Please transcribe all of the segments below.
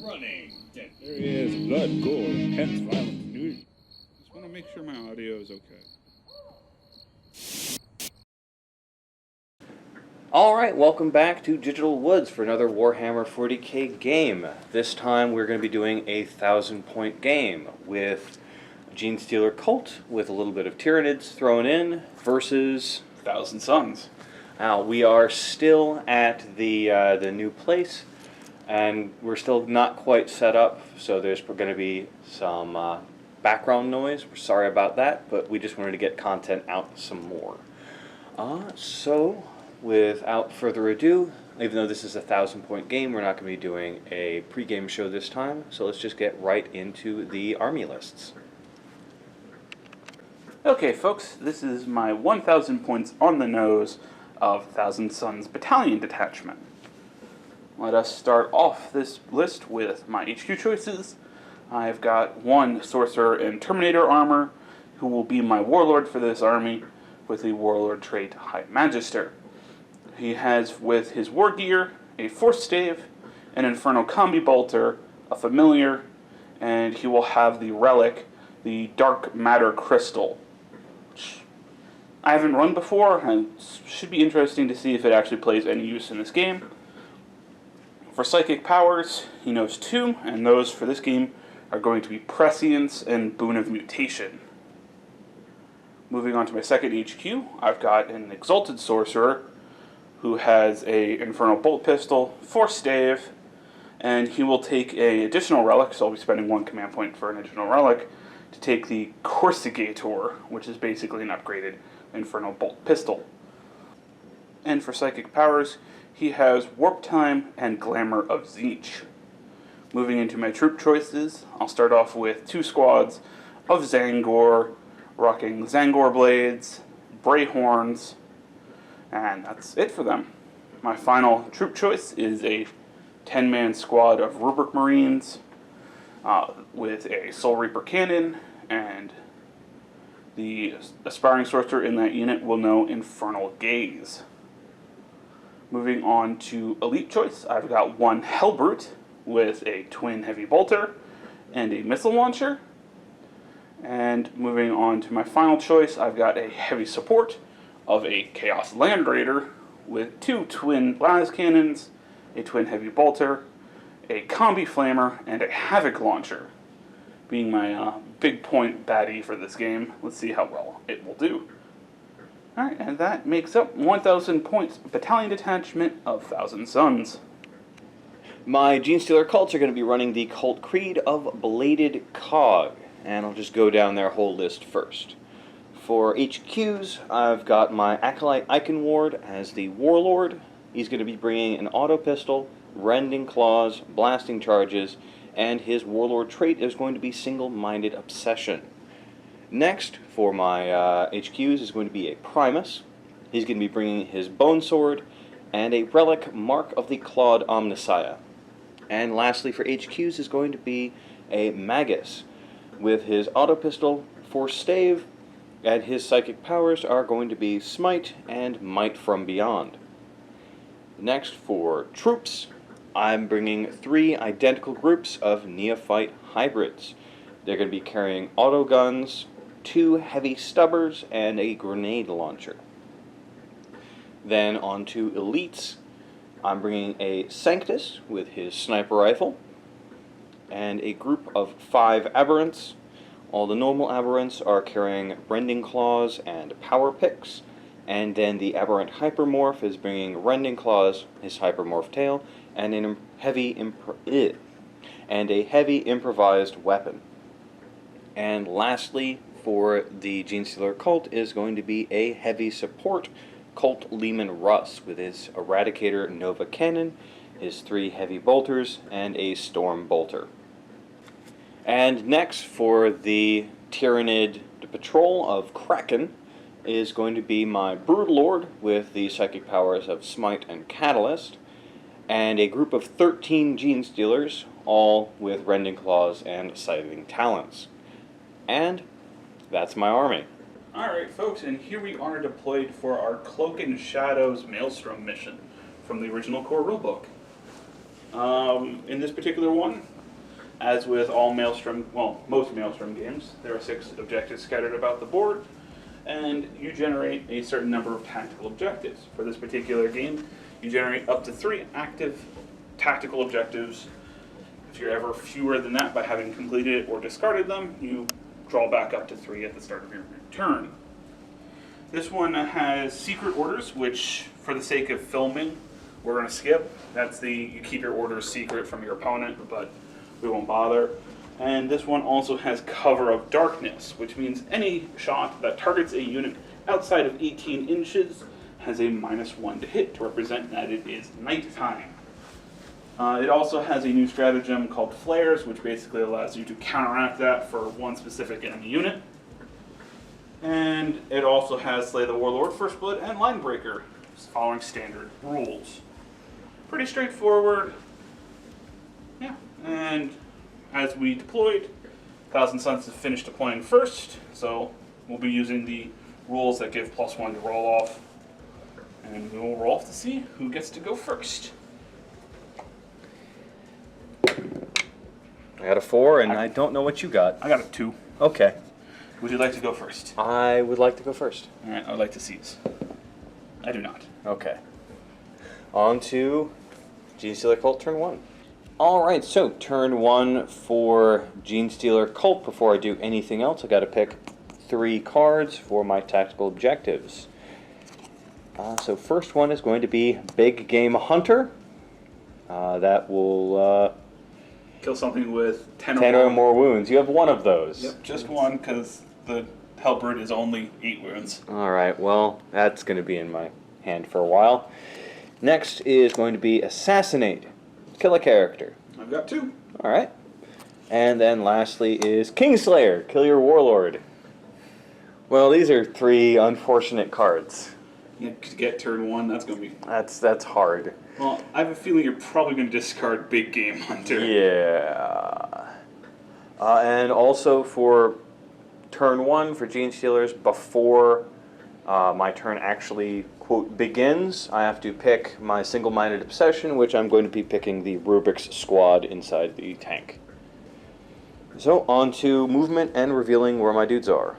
running. There is blood, gore, intense violence. Just want to make sure my audio is okay. Alright, welcome back to Digital Woods for another Warhammer 40k game. This time we're going to be doing a 1,000-point game with Genestealer Cult with a little bit of Tyranids thrown in versus 1,000 Suns. Now, we are still at the new place, and we're still not quite set up, so there's going to be some background noise. We're sorry about that, but we just wanted to get content out some more. So, without further ado, even though this is a 1,000-point game, we're not going to be doing a pre-game show this time, so let's just get right into the army lists. Okay, folks, this is my 1,000 points on the nose of 1,000 Suns Battalion Detachment. Let us start off this list with my HQ choices. I've got one Sorcerer and Terminator armor, who will be my Warlord for this army, with the Warlord trait High Magister. He has, with his war gear, a Force Stave, an Infernal Combi Bolter, a Familiar, and he will have the relic, the Dark Matter Crystal, which I haven't run before, and it should be interesting to see if it actually plays any use in this game. For Psychic Powers, he knows 2, and those for this game are going to be Prescience and Boon of Mutation. Moving on to my second HQ, I've got an Exalted Sorcerer, who has a Infernal Bolt Pistol, Force Stave, and he will take an additional relic, so I'll be spending 1 command point for an additional relic, to take the Corsigator, which is basically an upgraded Infernal Bolt Pistol. And for Psychic Powers, he has Warp Time and Glamour of Tzeentch. Moving into my troop choices, I'll start off with 2 squads of Zangor, rocking Zangor Blades, Bray Horns, and that's it for them. My final troop choice is a 10-man squad of Rubric Marines with a Soul Reaper cannon, and the aspiring sorcerer in that unit will know Infernal Gaze. Moving on to elite choice, I've got 1 Hellbrute with a twin heavy bolter and a missile launcher. And moving on to my final choice, I've got a heavy support of a Chaos Land Raider with 2 twin las cannons, a twin heavy bolter, a combi flamer, and a havoc launcher, being my big point baddie for this game. Let's see how well it will do. Alright, and that makes up 1,000 points battalion detachment of 1,000 Suns. My Genestealer Cults are going to be running the Cult Creed of Bladed Cog, and I'll just go down their whole list first. For HQs, I've got my Acolyte Eichenward as the Warlord. He's going to be bringing an auto pistol, rending claws, blasting charges, and his Warlord trait is going to be Single-Minded Obsession. Next, for my HQs, is going to be a Primus. He's going to be bringing his Bone Sword and a Relic Mark of the Clawed Omnissiah. And lastly, for HQs, is going to be a Magus with his auto pistol, Force Stave, and his psychic powers are going to be Smite and Might from Beyond. Next, for troops, I'm bringing 3 identical groups of Neophyte Hybrids. They're going to be carrying auto guns, 2 heavy stubbers, and a grenade launcher. Then on to elites, I'm bringing a Sanctus with his sniper rifle, and a group of 5 Aberrants. All the normal Aberrants are carrying Rending Claws and Power Picks, and then the Aberrant Hypermorph is bringing Rending Claws, his Hypermorph tail, and a heavy improvised weapon. And lastly, for the Genestealer Cult is going to be a heavy support Cult Leman Russ with his Eradicator Nova Cannon, his 3 heavy bolters, and a Storm Bolter. And next, for the Tyranid Patrol of Kraken, is going to be my Brood Lord with the psychic powers of Smite and Catalyst, and a group of 13 Genestealers, all with Rending Claws and Scything Talons. And that's my army. Alright folks, and here we are deployed for our Cloak and Shadows Maelstrom mission from the original core rulebook. In this particular one, As with all Maelstrom, well, most Maelstrom games, there are 6 objectives scattered about the board, and you generate a certain number of tactical objectives. For this particular game, you generate up to 3 active tactical objectives. If you're ever fewer than that by having completed or discarded them, you draw back up to 3 at the start of your turn. This one has secret orders, which, for the sake of filming, we're going to skip. That's you keep your orders secret from your opponent, but we won't bother. And this one also has cover of darkness, which means any shot that targets a unit outside of 18 inches has a -1 to hit to represent that it is nighttime. It also has a new stratagem called Flares, which basically allows you to counteract that for one specific enemy unit. And it also has Slay the Warlord, First Blood, and Linebreaker, following standard rules. Pretty straightforward. Yeah, and as we deployed, Thousand Suns have finished deploying first, so we'll be using the rules that give +1 to roll off. And we will roll off to see who gets to go first. I got a 4, and I don't know what you got. I got a 2. Okay. Would you like to go first? I would like to go first. All right, I would like to seize. I do not. Okay. On to Genestealer Cult turn 1. Alright, so turn 1 for Genestealer Cult. Before I do anything else, I gotta pick 3 cards for my tactical objectives. So first one is going to be Big Game Hunter. That will Kill something with 10 or more wounds. You have one of those. Yep, just one, because the Hellbrute is only 8 wounds. Alright, well, that's going to be in my hand for a while. Next is going to be Assassinate. Kill a character. I've got 2. Alright. And then lastly is Kingslayer. Kill your warlord. Well, these are 3 unfortunate cards. Yeah, to get turn 1, that's going to be... That's hard. Well, I have a feeling you're probably going to discard Big Game Hunter. Yeah. And also for turn 1 for Genestealers, before my turn actually, quote, begins, I have to pick my single-minded obsession, which I'm going to be picking the Rubik's Squad inside the tank. So, on to movement and revealing where my dudes are.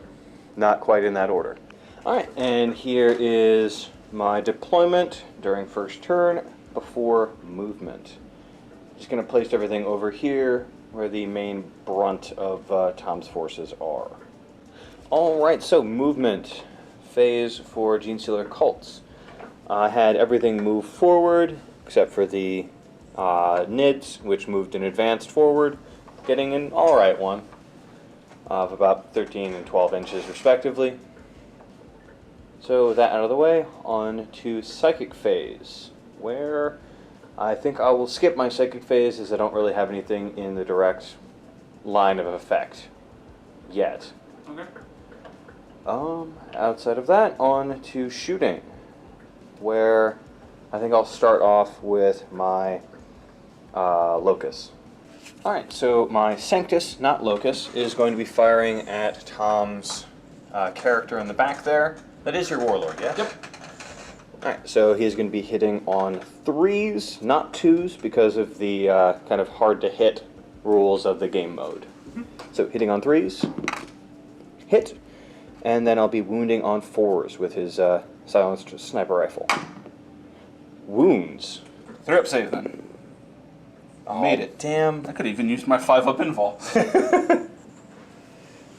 Not quite in that order. Alright, and here is my deployment during first turn before movement. Just going to place everything over here where the main brunt of Tom's forces are. Alright, so movement phase for Genestealer Cults. I had everything move forward except for the NIDs, which moved in advanced forward, getting an alright one of about 13 and 12 inches respectively. So with that out of the way, on to Psychic Phase, where I think I will skip my Psychic Phase as I don't really have anything in the direct line of effect yet. Okay. Outside of that, on to Shooting, where I think I'll start off with my Locus. Alright, so my Sanctus, not Locus, is going to be firing at Tom's character in the back there. That is your Warlord, yeah? Yep. Alright, so he's going to be hitting on 3s, not 2s, because of the kind of hard-to-hit rules of the game mode. Mm-hmm. So hitting on 3s, hit, and then I'll be wounding on 4s with his silenced sniper rifle. Wounds. 3-up save then. Oh, made it. Damn. I could even use my 5-up invul.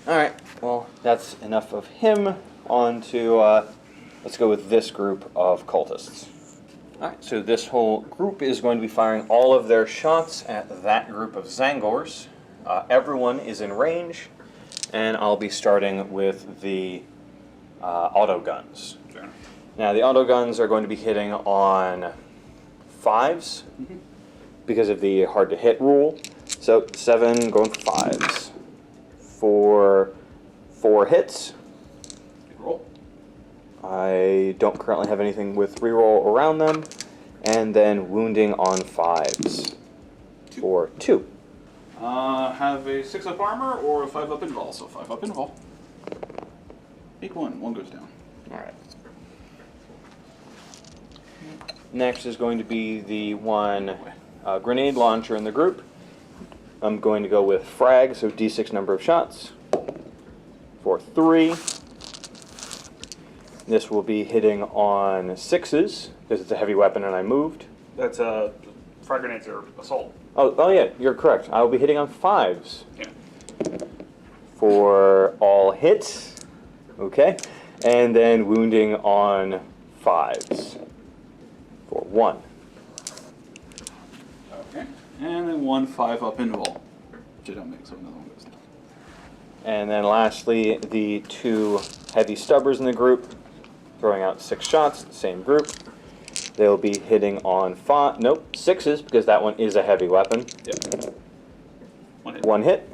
Alright, well, that's enough of him. On to, let's go with this group of cultists. Alright, so this whole group is going to be firing all of their shots at that group of Zangors. Everyone is in range, and I'll be starting with the auto guns. Sure. Now, the auto guns are going to be hitting on 5s, because of the hard-to-hit rule. So, 7 going for 5s. For 4 hits. Roll. I don't currently have anything with reroll around them. And then wounding on 5s. For 2. Have a 6-up armor or a 5-up invul. So 5-up invul. Take 1. 1 goes down. Alright. Next is going to be the one grenade launcher in the group. I'm going to go with frag, so d6 number of shots. For 3. This will be hitting on 6s, because it's a heavy weapon and I moved. That's frag grenades are assault. Oh yeah, you're correct. I will be hitting on 5s. Yeah. For all hits. Okay. And then wounding on 5s. For 1. Okay. And then 1 5 up in roll. Which I don't make, so another one goes down. And then lastly, the 2 heavy stubbers in the group, throwing out 6 shots, same group. They'll be hitting on 6s, because that one is a heavy weapon. Yep. 1 hit. 1 hit.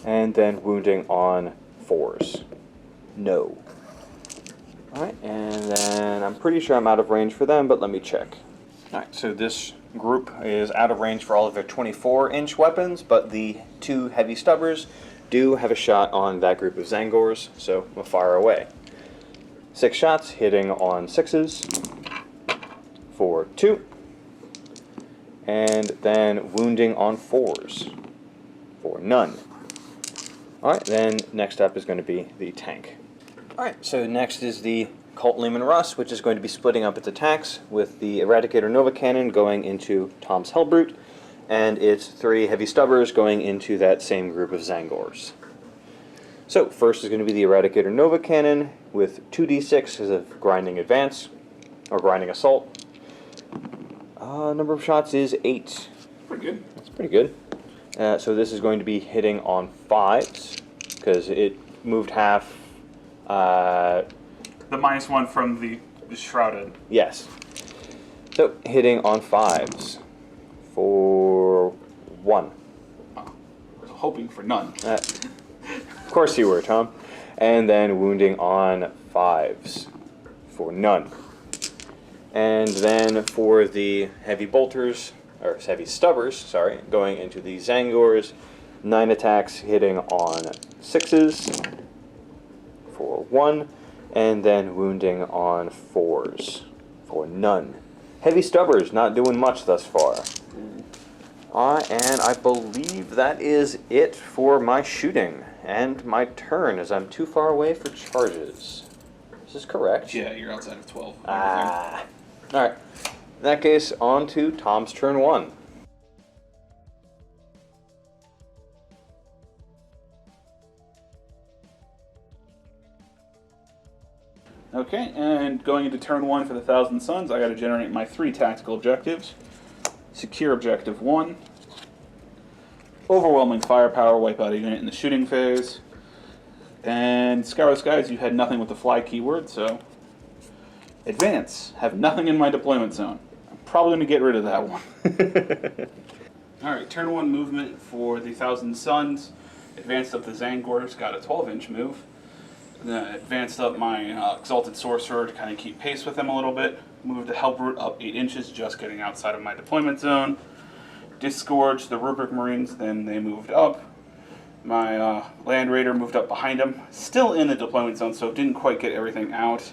And then wounding on 4s. No. Alright, and then I'm pretty sure I'm out of range for them, but let me check. Alright, so this group is out of range for all of their 24-inch weapons, but the 2 heavy stubbers do have a shot on that group of Zangors, so we'll fire away. 6 shots, hitting on 6s. For 2. And then wounding on 4s. For none. Alright, then next up is going to be the tank. Alright, so next is the Cult Lehman Russ, which is going to be splitting up its attacks with the Eradicator Nova Cannon going into Tom's Hellbrute, and its 3 heavy stubbers going into that same group of Zangors. So, first is going to be the Eradicator Nova Cannon with 2d6 as a grinding advance, or grinding assault. Number of shots is 8. Pretty good. That's pretty good. So this is going to be hitting on 5s, because it moved half. The -1 from the Shrouded. Yes. So, hitting on 5s. For 1. Oh, I was hoping for none. Of course you were, Tom. And then wounding on 5s. For none. And then for the heavy bolters, or heavy stubbers, sorry, going into the Zangors, 9 attacks hitting on 6s for 1, and then wounding on 4s for none. Heavy stubbers not doing much thus far. And I believe that is it for my shooting and my turn, as I'm too far away for charges. Is this correct? Yeah, you're outside of 12. Alright. In that case, on to Tom's turn 1. Okay, and going into turn 1 for the Thousand Suns, I gotta generate my 3 tactical objectives. Secure Objective 1. Overwhelming Firepower, wipe out a unit in the shooting phase. And Scour the Skies, you had nothing with the fly keyword, so... Advance, have nothing in my deployment zone. I'm probably going to get rid of that one. Alright, turn 1 movement for the Thousand Suns. Advanced up the Zangors, got a 12-inch move. Then advanced up my Exalted Sorcerer to kind of keep pace with them a little bit. Moved the Hellbrute up 8 inches, just getting outside of my deployment zone. Disgorged the Rubric Marines, then they moved up. My Land Raider moved up behind him. Still in the deployment zone, so didn't quite get everything out.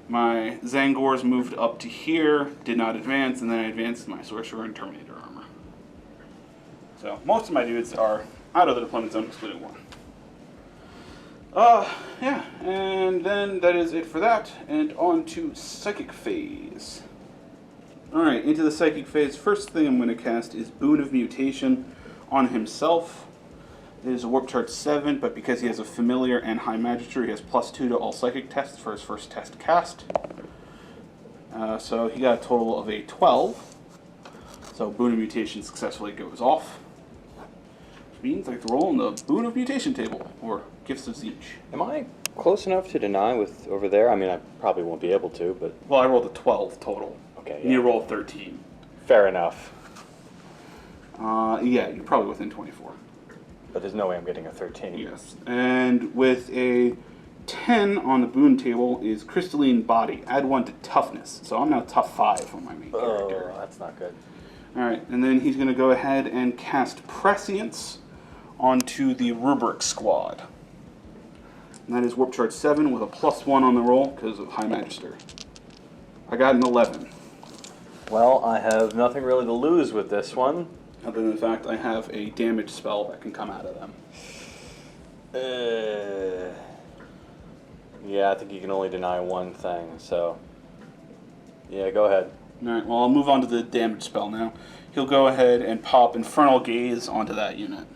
My Zangors moved up to here, did not advance, and then I advanced my Sorcerer and Terminator armor. So most of my dudes are out of the deployment zone, excluding 1. Yeah, and then that is it for that, and on to Psychic Phase. Alright, into the Psychic Phase. First thing I'm going to cast is Boon of Mutation on himself. It is a Warp Charge 7, but because he has a Familiar and High Magister, he has +2 to all Psychic tests for his first test cast. So he got a total of a 12. So Boon of Mutation successfully goes off. Which means I have to roll in the Boon of Mutation table, or Gifts of Siege. Am I close enough to deny with over there? I mean, I probably won't be able to, but... Well, I rolled a 12 total. Okay, And you rolled 13. Fair enough. Yeah, you're probably within 24. But there's no way I'm getting a 13. Yes. And with a 10 on the boon table is Crystalline Body. Add 1 to Toughness. So I'm now tough 5 on my main character. Oh, that's not good. Alright, and then he's going to go ahead and cast Prescience onto the Rubric Squad. And that is Warp Charge 7 with a +1 on the roll because of High Magister. I got an 11. Well, I have nothing really to lose with this one. Other than the fact I have a damage spell that can come out of them. Yeah, I think you can only deny one thing, so... Yeah, go ahead. Alright, well, I'll move on to the damage spell now. He'll go ahead and pop Infernal Gaze onto that unit.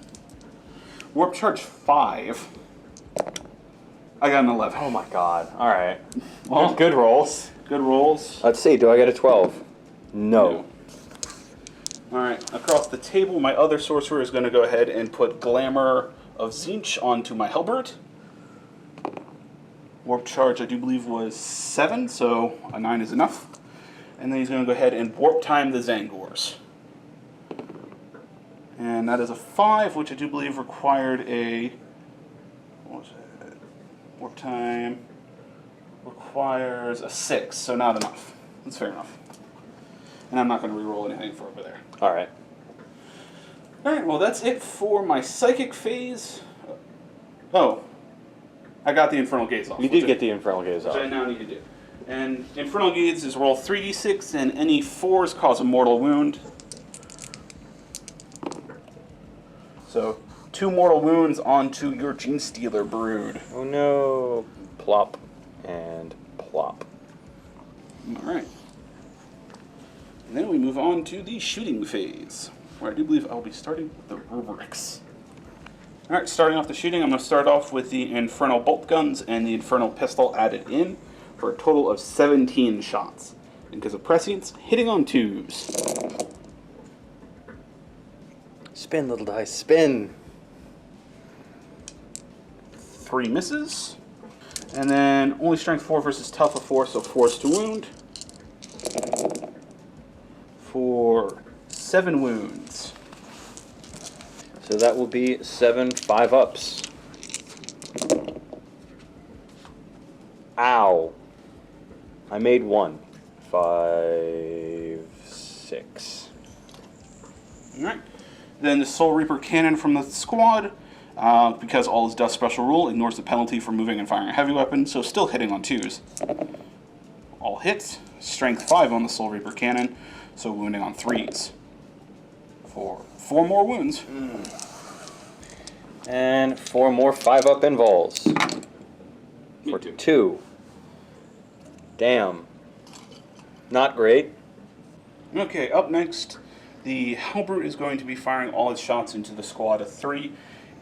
Warp Charge 5. I got an 11. Oh my god. Alright. Well, good rolls. Good rolls. Let's see, do I get a 12? No. Alright, across the table, my other sorcerer is going to go ahead and put Glamour of Zinch onto my Halberd. Warp Charge, I do believe, was 7, so a 9 is enough. And then he's going to go ahead and Warp Time the Zangors. And that is a 5, which I do believe required a... What was it? Warp Time requires a 6, so not enough. That's fair enough. And I'm not going to reroll anything for over there. Alright. Alright, well that's it for my Psychic phase. Oh. I got the Infernal Gaze off. You did get the Infernal Gaze off. Which I now need to do. And Infernal Gaze is roll 3d6, and any 4s cause a mortal wound. So, 2 mortal wounds onto your Genestealer brood. Oh no. Plop and plop. Alright. And then we move on to the shooting phase, where I do believe I'll be starting with the rubrics. Alright, starting off the shooting, I'm going to start off with the Infernal Bolt Guns and the Infernal Pistol added in for a total of 17 shots. And because of prescience, hitting on 2s. Spin, little dice, spin. 3 misses. And then only strength 4 versus tough of 4, so force to wound. For 7 wounds. So that will be 7 5-ups. Ow. I made 1. 5, 6. Alright. Then the Soul Reaper Cannon from the squad, because all is Dust special rule, ignores the penalty for moving and firing a heavy weapon, so still hitting on 2s. All hits. Strength 5 on the Soul Reaper Cannon, so wounding on 3s. For 4 more wounds. And 4 more 5-up invols. For 2. Damn. Not great. Okay, up next, the Halberd is going to be firing all its shots into the squad of 3.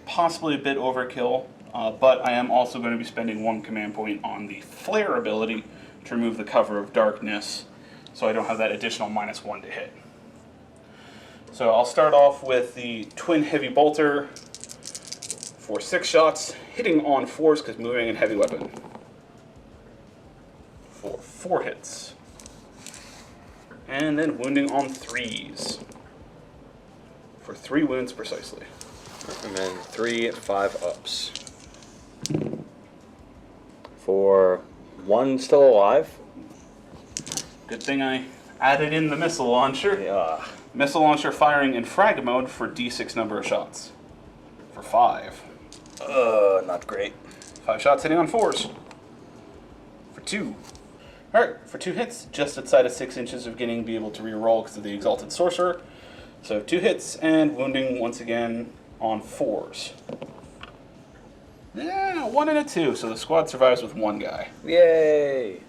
Possibly a bit overkill, but I am also going to be spending 1 command point on the Flare ability to remove the cover of darkness, so I don't have that additional -1 to hit. So I'll start off with the Twin Heavy Bolter for 6 shots, hitting on 4s because moving and heavy weapon. For 4 hits. And then wounding on 3s. For 3 wounds precisely. And then 3 5-ups. For 1 still alive. Good thing I added in the missile launcher. Yeah. Missile launcher firing in frag mode for d6 number of shots. For 5. Not great. 5 shots hitting on 4s. For 2. Alright, for 2 hits, just outside of 6 inches of getting be able to reroll because of the Exalted Sorcerer. So 2 hits and wounding once again on 4s. Yeah, 1 and a 2, so the squad survives with 1 guy. Yay!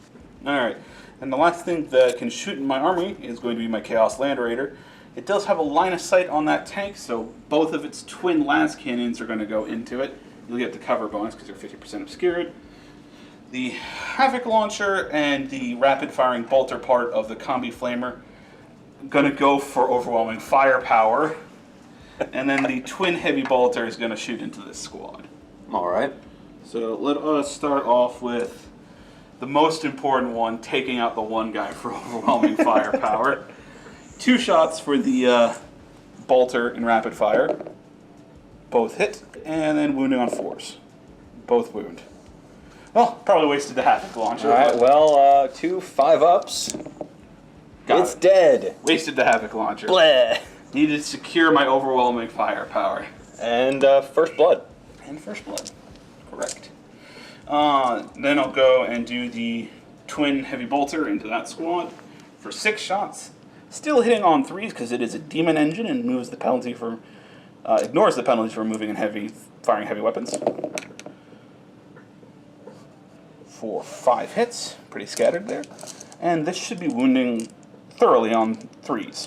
Alright, and the last thing that can shoot in my army is going to be my Chaos Land Raider. It does have a line of sight on that tank, so both of its twin las cannons are going to go into it. You'll get the cover bonus because you're 50% obscured. The Havoc Launcher and the rapid firing bolter part of the Combi Flamer going to go for overwhelming firepower. And then the Twin Heavy Bolter is going to shoot into this squad. Alright. So let us start off with the most important one, taking out the 1 guy for overwhelming firepower. 2 shots for the bolter in rapid fire. Both hit, and then wounding on 4s. Both wound. Well, probably wasted the Havoc Launcher. Alright, well, 2 5-ups. It's dead. Wasted the Havoc Launcher. Bleh. Needed to secure my overwhelming firepower. And First Blood. And First Blood. Correct. Then I'll go and do the Twin Heavy Bolter into that squad for 6 shots. Still hitting on 3s because it is a demon engine and moves the penalty for, ignores the penalties for moving and firing heavy weapons. For 5 hits, pretty scattered there. And this should be wounding thoroughly on 3s.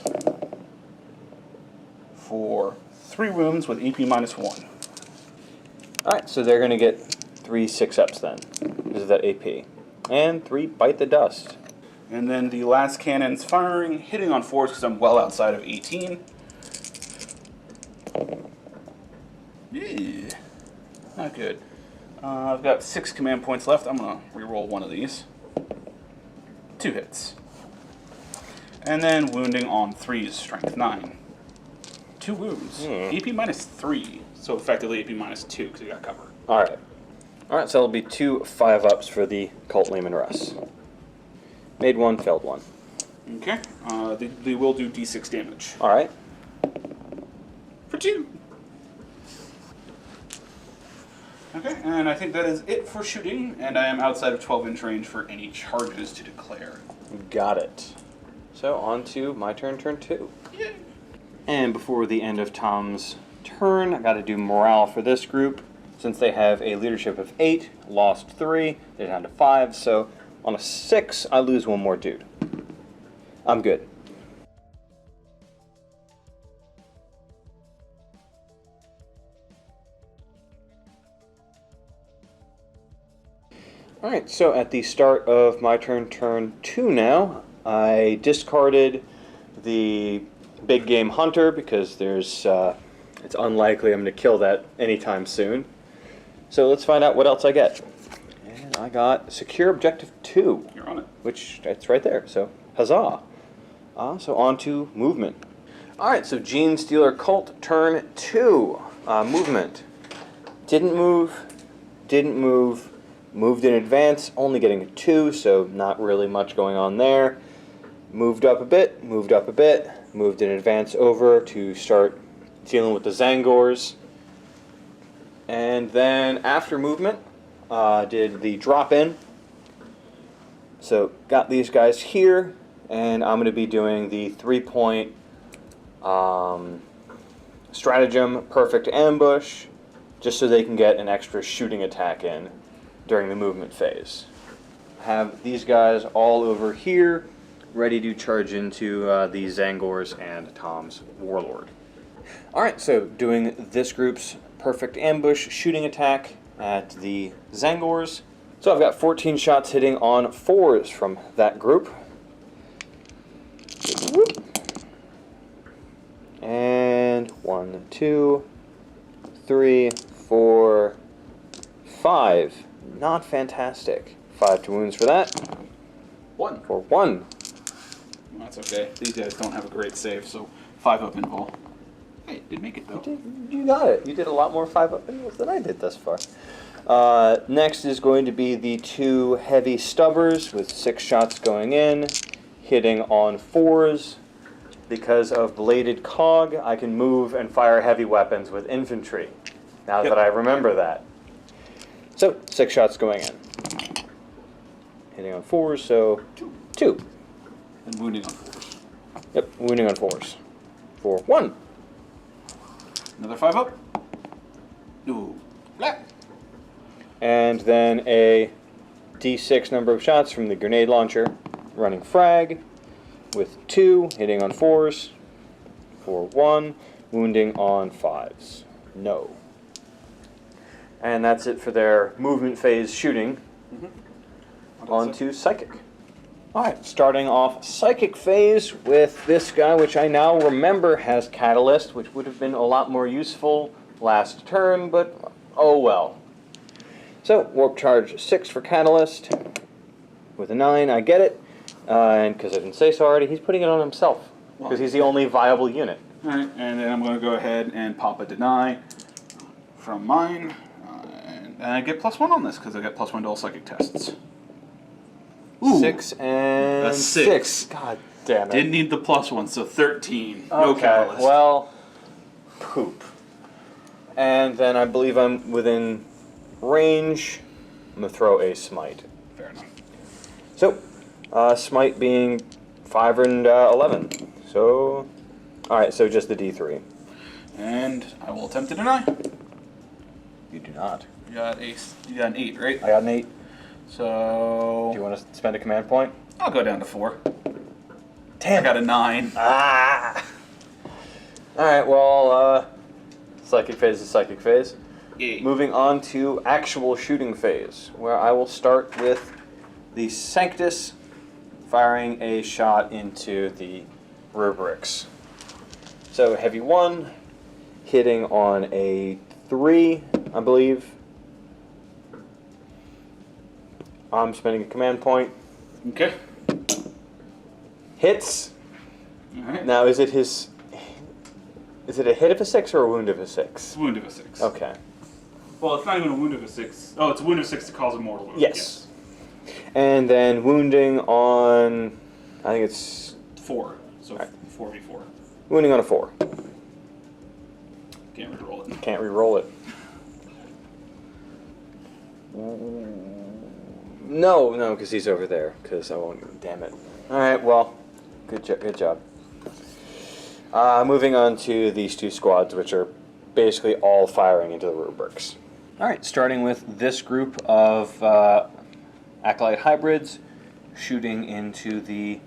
For 3 wounds with AP -1. Alright, so they're going to get 3 6-ups then, because of that AP. And 3 bite the dust. And then the last cannon's firing, hitting on 4s because I'm well outside of 18. Yeah, not good. I've got 6 command points left. I'm going to reroll one of these. 2 hits. And then wounding on 3s, strength 9. 2 wounds. AP -3, so effectively AP -2 because you got cover. Alright. Alright, so it'll be 2 5-ups for the Cult Lehman Russ. Made 1, failed 1. Okay. They will do D6 damage. Alright. For 2. Okay, and I think that is it for shooting, and I am outside of 12-inch range for any charges to declare. Got it. So, on to my turn 2. Yay. And before the end of Tom's turn, I gotta do morale for this group. Since they have a leadership of 8, lost 3, they're down to 5, so on a 6, I lose 1 more dude. I'm good. Alright, so at the start of my turn 2 now, I discarded the big game hunter because there's it's unlikely I'm going to kill that anytime soon. So let's find out what else I get. And I got secure objective 2. You're on it. Which, it's right there, so huzzah. So on to movement. Alright, so Genestealer Cult turn 2. Movement. Didn't move, moved in advance, only getting a 2, so not really much going on there. Moved up a bit, moved in advance over to start dealing with the Zangors. And then after movement, did the drop in. So got these guys here, and I'm going to be doing the 3-point stratagem perfect ambush, just so they can get an extra shooting attack in during the movement phase. Have these guys all over here, ready to charge into the Zangors and Tom's Warlord. Alright, so doing this group's perfect ambush shooting attack at the Zangors. So I've got 14 shots hitting on 4s from that group. And 1, 2, 3, 4, 5. Not fantastic. 5 to wounds for that. 1. For 1. That's okay. These guys don't have a great save, so 5-up invul. Hey, did make it though. You got it. You did a lot more 5-up invulls than I did thus far. Next is going to be the 2 heavy stubbers with 6 shots going in, hitting on 4s. Because of bladed cog, I can move and fire heavy weapons with infantry. Now that I remember that. So, 6 shots going in. Hitting on 4s, so 2. And wounding on 4s. Yep, wounding on 4s. For 1. Another 5-up. Ooh. Black. And then a D6 number of shots from the grenade launcher, running frag, with 2, hitting on 4s, for 1, wounding on 5s. No. And that's it for their movement phase shooting. On to Psychic. Alright, starting off Psychic phase with this guy, which I now remember has Catalyst, which would have been a lot more useful last turn, but oh well. So, Warp Charge 6 for Catalyst. With a 9, I get it. And because I didn't say so already, he's putting it on himself. Because he's the only viable unit. Alright, and then I'm going to go ahead and pop a deny from mine. And I get +1 on this, because I get +1 to all psychic tests. Ooh, 6 and a 6. God damn it. Didn't need the +1, so 13. No catalyst. Well, poop. And then I believe I'm within range. I'm going to throw a smite. Fair enough. So, smite being 5 and 11. So, all right. So just the D3. And I will attempt to deny. You do not. You got an 8, right? I got an 8. So Do you want to spend a command point? I'll go down to 4. Damn. I got a 9. Ah. All right. Well, psychic phase is psychic phase. Yeah. Moving on to actual shooting phase, where I will start with the Sanctus firing a shot into the rubrics. So heavy 1, hitting on a 3, I believe. I'm spending a command point. Okay. Hits. All right. Now, is it a hit of a 6 or a wound of a 6? It's a wound of a 6. Okay. Well, it's not even a wound of a 6. Oh, it's a wound of 6 to cause a mortal wound. Yes. And then wounding on, I think it's 4. So Right. 4v4. wounding on a 4. Can't reroll it. Can't re-roll it. No, because he's over there. Because I won't. Damn it. All right. Well, good job. Moving on to these two squads, which are basically all firing into the rubrics. All right. Starting with this group of acolyte hybrids, shooting into the.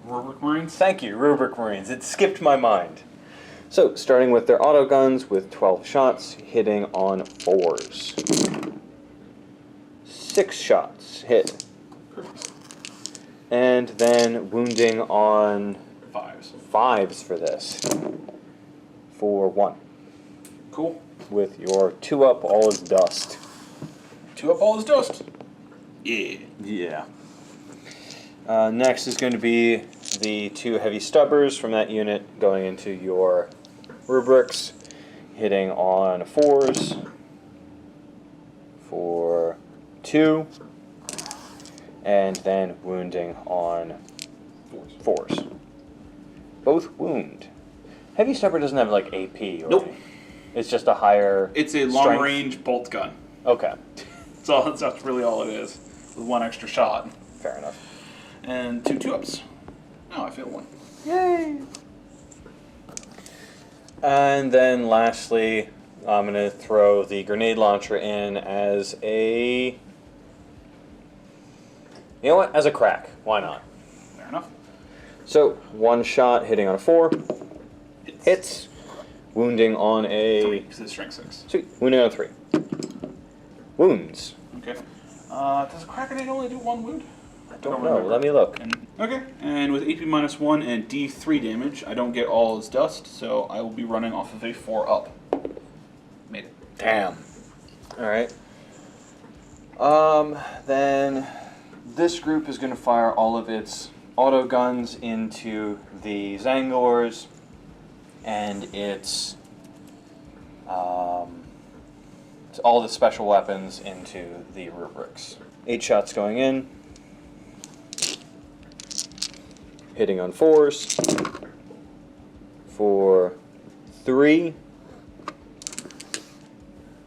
Rubric Marines? Thank you, rubric marines. It skipped my mind. So, starting with their auto guns with 12 shots, hitting on 4s. 6 shots, hit. Perfect. And then wounding on 5s. 5s for this. For 1. Cool. With your 2 up, all is dust. 2 up, all is dust. Yeah. Yeah. Next is going to be the 2 heavy stubbers from that unit going into your rubrics, hitting on 4s for 2, and then wounding on 4s. Both wound. Heavy stubber doesn't have like AP, or Nope. It's just a higher. It's a strength. long-range bolt gun. Okay, That's really all it is. With 1 extra shot. fair enough. And 2 2-ups. Oh, I failed 1. Yay! And then lastly, I'm going to throw the grenade launcher in as a... You know what? As a crack. Why not? Fair enough. So, 1 shot hitting on a 4. Hits. Hits. Wounding on 3, a... because it's strength 6. Sweet. Wounding on a 3. Wounds. Okay. Does a crack grenade only do 1 wound? I don't know. Let me look. Okay. And with AP -1 and D3 damage, I don't get all as dust, so I will be running off of a 4 up. Made it. Damn. Alright. Then this group is going to fire all of its auto guns into the Zangors and its all the special weapons into the rubrics. 8 shots going in. Hitting on 4s for 3.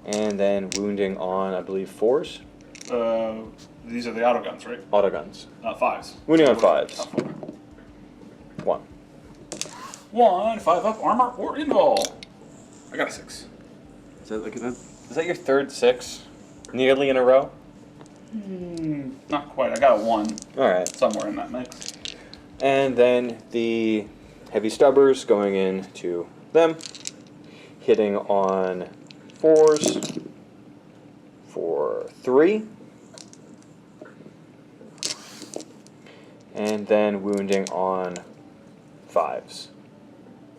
And then wounding on, I believe, 4s? These are the auto guns, right? Auto guns. Not 5s. Wounding on 5s. Not 4. 1. 1, 5 up, armor, or invul. I got a 6. Is that your third 6? Nearly in a row? Not quite. I got a 1 Alright. somewhere in that mix. And then the heavy stubbers going into them. Hitting on 4s for 3. And then wounding on 5s.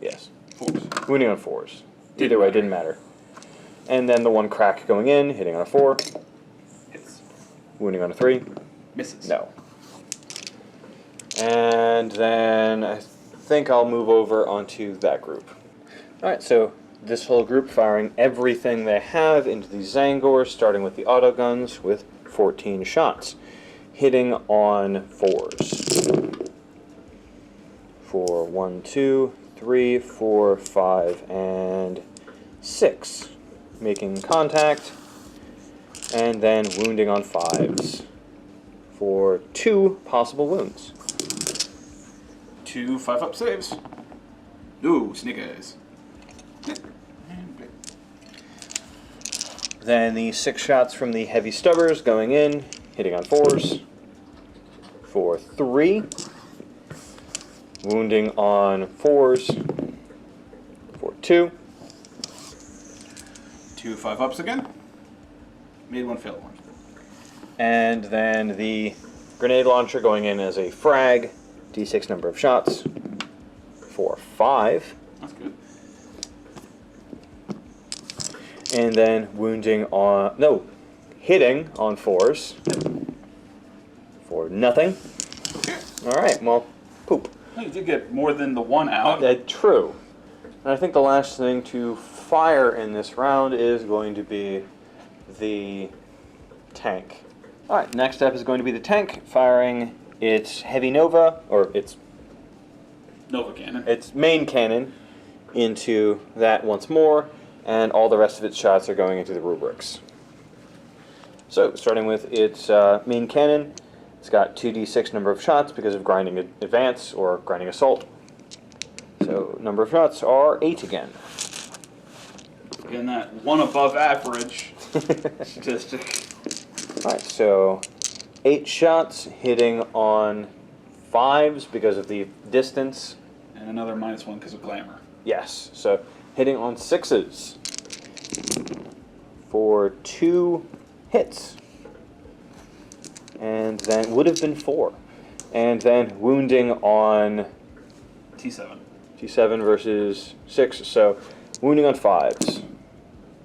Yes. 4s. Wounding on 4s. Either way, didn't matter. And then the 1 crack going in, hitting on a 4. Hits. Wounding on a 3. Misses. No. And then I think I'll move over onto that group. Alright, so this whole group firing everything they have into the Zangor, starting with the auto guns with 14 shots. Hitting on 4s. For 1, 2, 3, 4, 5, and 6. Making contact. And then wounding on 5s. For 2 possible wounds. 2 5-up saves. Ooh, snake eyes. Then the 6 shots from the heavy stubbers going in, hitting on 4s. For 3. Wounding on 4s. For 2. 2 5-ups again. Made one, failed one. And then the grenade launcher going in as a frag. D6 number of shots. For 5. That's good. And then wounding on... No, hitting on 4s. For nothing. Okay. Alright, well, poop. Well, you did get more than the 1 out. True. And I think the last thing to fire in this round is going to be the tank. Alright, next up is going to be the tank firing its heavy nova, or its Nova cannon. its main cannon into that once more, and all the rest of its shots are going into the rubrics. So, starting with its main cannon, it's got 2d6 number of shots because of grinding advance or grinding assault. So, number of shots are 8 again. Getting that 1 above average statistic. Alright, so 8 shots hitting on 5s because of the distance. And another -1 because of glamour. Yes, so hitting on 6s for 2 hits. And then would have been 4. And then wounding on T7. T7 versus 6, so wounding on 5s.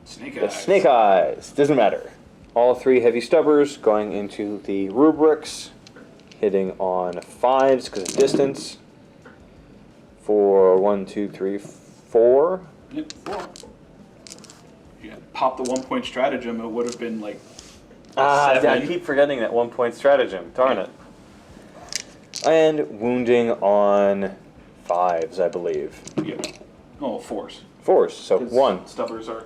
Snake The eyes. snake eyes, doesn't matter. All 3 heavy stubbers going into the rubrics, hitting on 5s because of distance. For 1, 2, 3, 4. Yep, 4. If you had popped the 1-point stratagem, it would have been like 7. I keep forgetting that 1-point stratagem. Darn it. And wounding on 5s, I believe. Yeah. Oh, 4s. 4s, so 'Cause 1. Stubbers are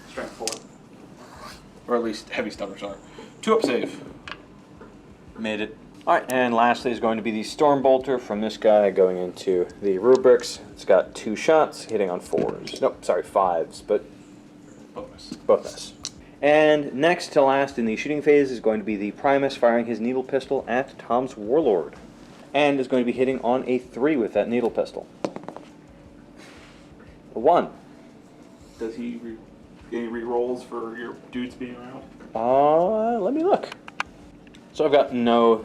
strength 4. Or at least heavy stubbers are. 2-up save. Made it. Alright, and lastly is going to be the Stormbolter from this guy going into the rubrics. It's got 2 shots, hitting on 4s. Nope, sorry, 5s, but Bonus. both miss. And next to last in the shooting phase is going to be the Primus firing his needle pistol at Tom's Warlord. And is going to be hitting on a 3 with that needle pistol. A 1. Does he get any re-rolls for your dudes being around? Let me look. So I've got no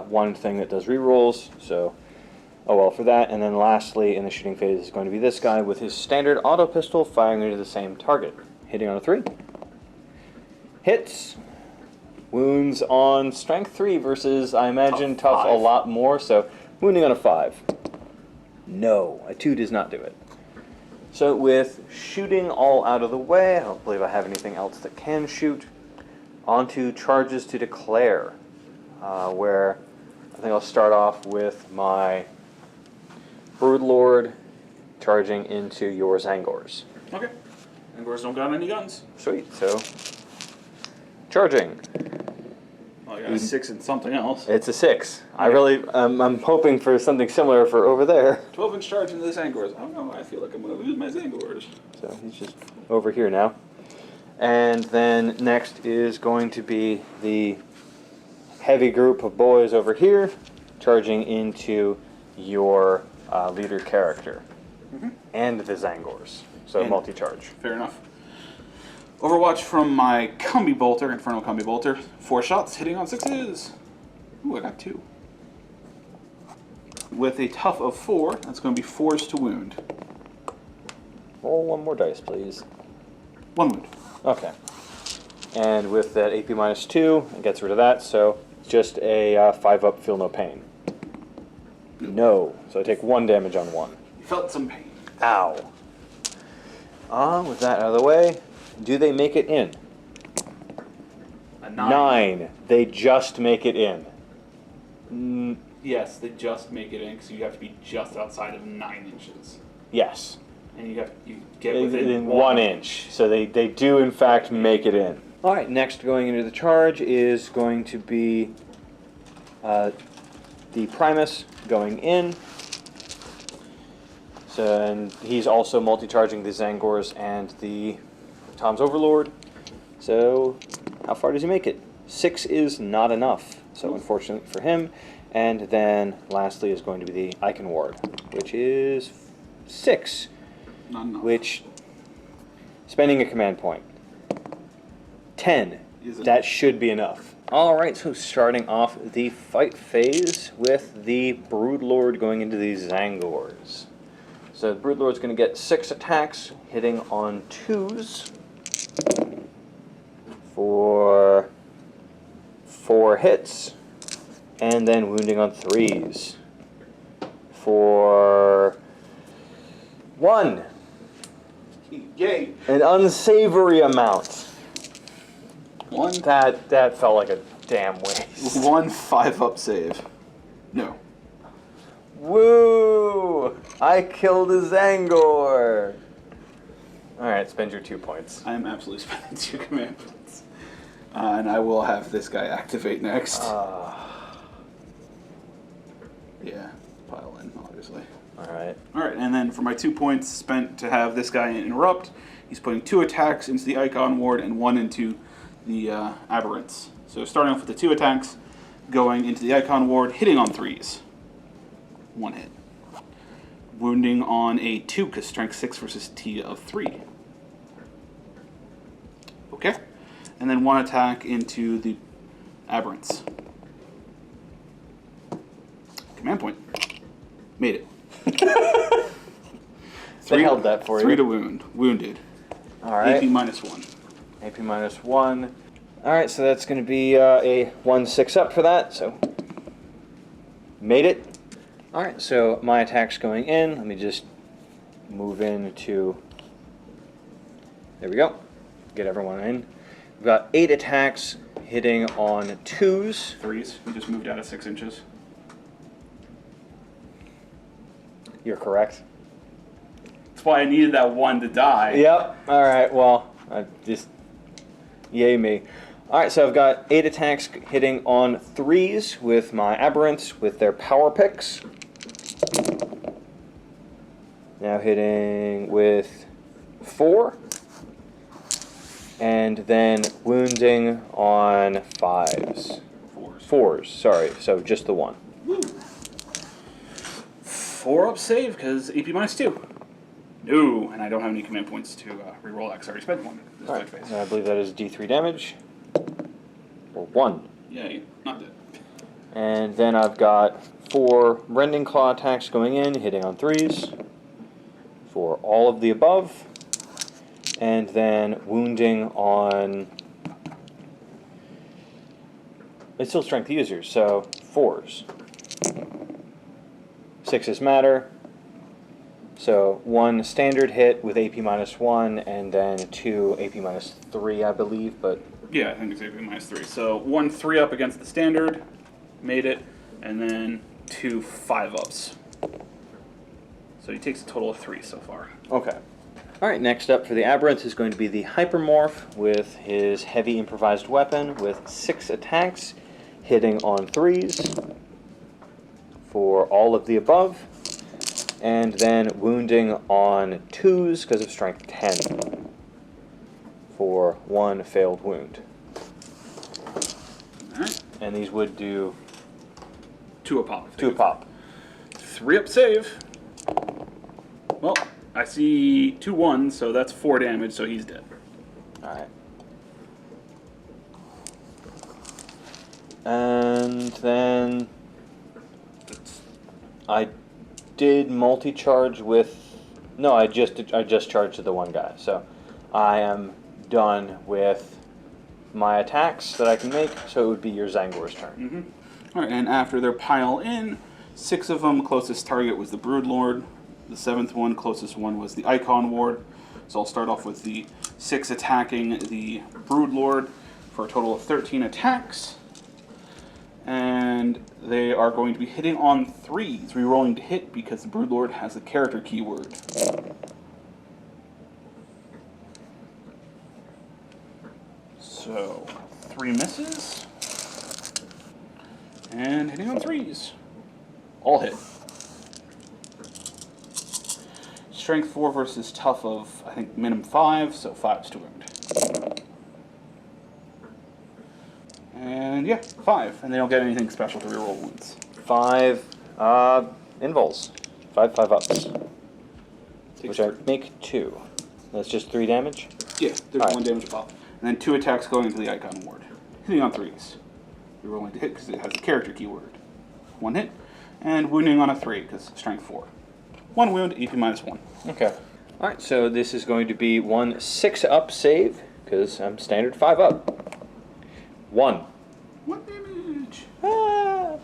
one thing that does rerolls, so oh well for that. And then lastly in the shooting phase is going to be this guy with his standard auto pistol firing into the same target. Hitting on a 3. Hits. Wounds on strength 3 versus, I imagine, tough a 5. lot more, so wounding on a 5. No, a 2 does not do it. So with shooting all out of the way, I don't believe I have anything else that can shoot. Onto charges to declare, where I think I'll start off with my Broodlord charging into your Zangors. Okay. Angors don't got any guns. Sweet, so charging. Oh, I got a 6 and something else. It's a 6. I'm hoping for something similar for over there. 12-inch charge into this Angors. I don't know. I feel like I'm going to lose my Zangors. So he's just over here now. And then next is going to be the heavy group of boys over here charging into your leader character. And the Zangors. So And- multi-charge. Fair enough. Overwatch from my Combi Bolter, Infernal Combi Bolter. 4 shots, hitting on 6s. Ooh, I got 2. With a tough of 4, that's going to be 4s to wound. Roll 1 more dice, please. 1 wound. Okay. And with that AP minus 2, it gets rid of that, so just a 5-up, feel no pain. No. So I take 1 damage on 1. You felt some pain. Ow. With that out of the way, do they make it in? A 9. They just make it in. Yes, they just make it in because you have to be just outside of 9 inches. Yes. And you get within In 1 inch. So they do, in fact, make it in. All right, next going into the charge is going to be the Primus going in. So, and he's also multi-charging the Zangors and the Tom's Overlord. So, how far does he make it? 6 is not enough. So, unfortunately for him. And then, lastly, is going to be the Icon Ward, which is 6. Not enough. Which, spending a command point. 10. That should be enough. Alright, so starting off the fight phase with the Broodlord going into the Zangors. So the Broodlord's going to get 6 attacks, hitting on 2s for 4 hits, and then wounding on 3s for 1. Yay! An unsavory amount. One That felt like a damn waste. 1 5-up save. No. Woo! I killed a Zangor! Alright, spend your 2 points. I am absolutely spending 2 command points. And I will have this guy activate next. Yeah, pile in, obviously. Alright. Alright, and then for my 2 points spent to have this guy interrupt, he's putting 2 attacks into the Icon Ward and 1 into the Aberrants. So starting off with the 2 attacks, going into the Icon Ward, hitting on 3s. 1 hit. Wounding on a 2, because strength 6 versus T of 3. Okay. And then 1 attack into the Aberrants. Command point. Made it. They held that for 3 you. to wound. Wounded. Alright. AP minus 1. AP minus 1. Alright, so that's going to be a 1/6 up for that, so made it. Alright, so my attack's going in. Let me just move into... There we go. Get everyone in. We've got 8 attacks hitting on 2s. 3s. You just moved out of 6 inches. You're correct. That's why I needed that 1 to die. Yep. Alright, well, I just... Yay me. Alright, so I've got 8 attacks hitting on 3s with my Aberrants with their power picks. Now hitting with 4. And then wounding on 5s. 4s, sorry. So just the 1. Woo. 4 up save, because AP minus 2. No, and I don't have any command points to reroll X. I already spent 1. This Alright, phase. I believe that is D3 damage. Or 1. Yay, not dead. And then I've got 4 Rending Claw attacks going in, hitting on 3s. For all of the above. And then wounding on... It's still strength users, so 4s. 6s matter. So 1 standard hit with AP minus 1, and then 2 AP minus 3, I believe, but... Yeah, I think it's AP minus 3. So 1 3-up against the standard, made it, and then 2 5-ups. So he takes a total of 3 so far. Okay. Alright, next up for the Aberrant is going to be the Hypermorph with his heavy improvised weapon with 6 attacks, hitting on 3s for all of the above, and then wounding on 2s because of strength 10 for 1 failed wound. Alright. And these would do 2 a pop. 2 a pop. 3-up save. Well, I see 2 1s, so that's 4 damage, so he's dead. Alright. And then I did multi-charge with... No, I just charged to the one guy. So I am done with my attacks that I can make, so it would be your Zangor's turn. Mm-hmm. Alright, and after their pile in, 6 of them, closest target was the Broodlord. The 7th one, closest one, was the Icon Ward. So I'll start off with the 6 attacking the Broodlord for a total of 13 attacks. And they are going to be hitting on 3s, rerolling to hit because the Broodlord has the character keyword. So, 3 misses. And hitting on 3s. All hit. strength 4 versus tough of, I think, minimum 5, so 5's to wound. And yeah, 5. And they don't get anything special to reroll wounds. 5 invols. 5 5-ups. Which I make 2. That's just 3 damage? Yeah, there's All 1 damage pop. And then 2 attacks going into the icon ward. Hitting on 3s. You're rolling to hit because it has a character keyword. 1 hit. And wounding on a 3 because strength 4. 1 wound, EP minus 1. Okay. Alright, so this is going to be 1 6-up save, because I'm standard 5-up. 1. 1 damage. Ah.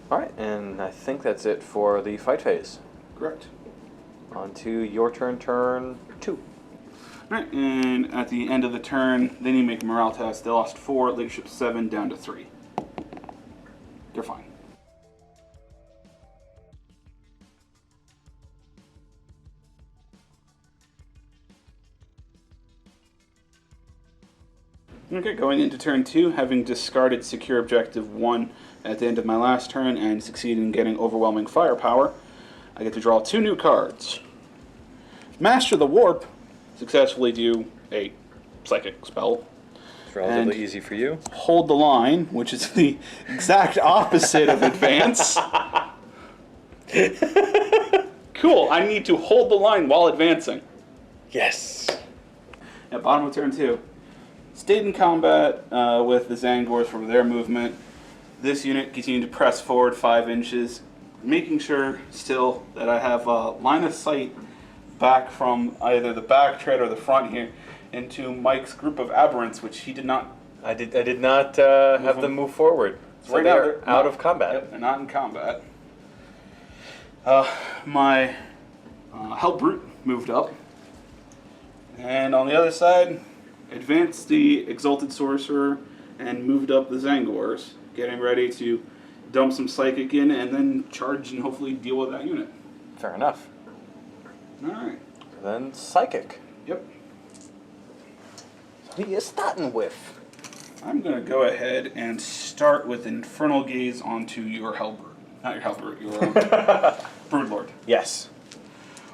Alright, and I think that's it for the fight phase. Correct. On to your turn 2. Alright, and at the end of the turn, then you make a morale test. They lost 4, leadership 7, down to 3. They're fine. Okay, going into turn 2, having discarded secure objective 1 at the end of my last turn and succeeded in getting overwhelming firepower, I get to draw 2 new cards. Master the Warp, successfully do a psychic spell. It's relatively easy for you. Hold the Line, which is the exact opposite of Advance. Cool, I need to hold the line while advancing. Yes! At bottom of turn 2. Stayed in combat with the Zangors for their movement. This unit continued to press forward 5 inches, making sure still that I have line of sight back from either the back tread or the front here into Mike's group of aberrants, which he did not. I did not have them move forward. So right they're now, out of combat. Yep, they're not in combat. My Hell Brute moved up. And on the other side, advanced the Exalted Sorcerer and moved up the Zangors, getting ready to dump some Psychic in and then charge and hopefully deal with that unit. Fair enough. Alright. Then Psychic. Yep. Who are you starting with? I'm going to go ahead and start with Infernal Gaze onto your Hellbrute. Not your Hellbrute, your Broodlord. Yes.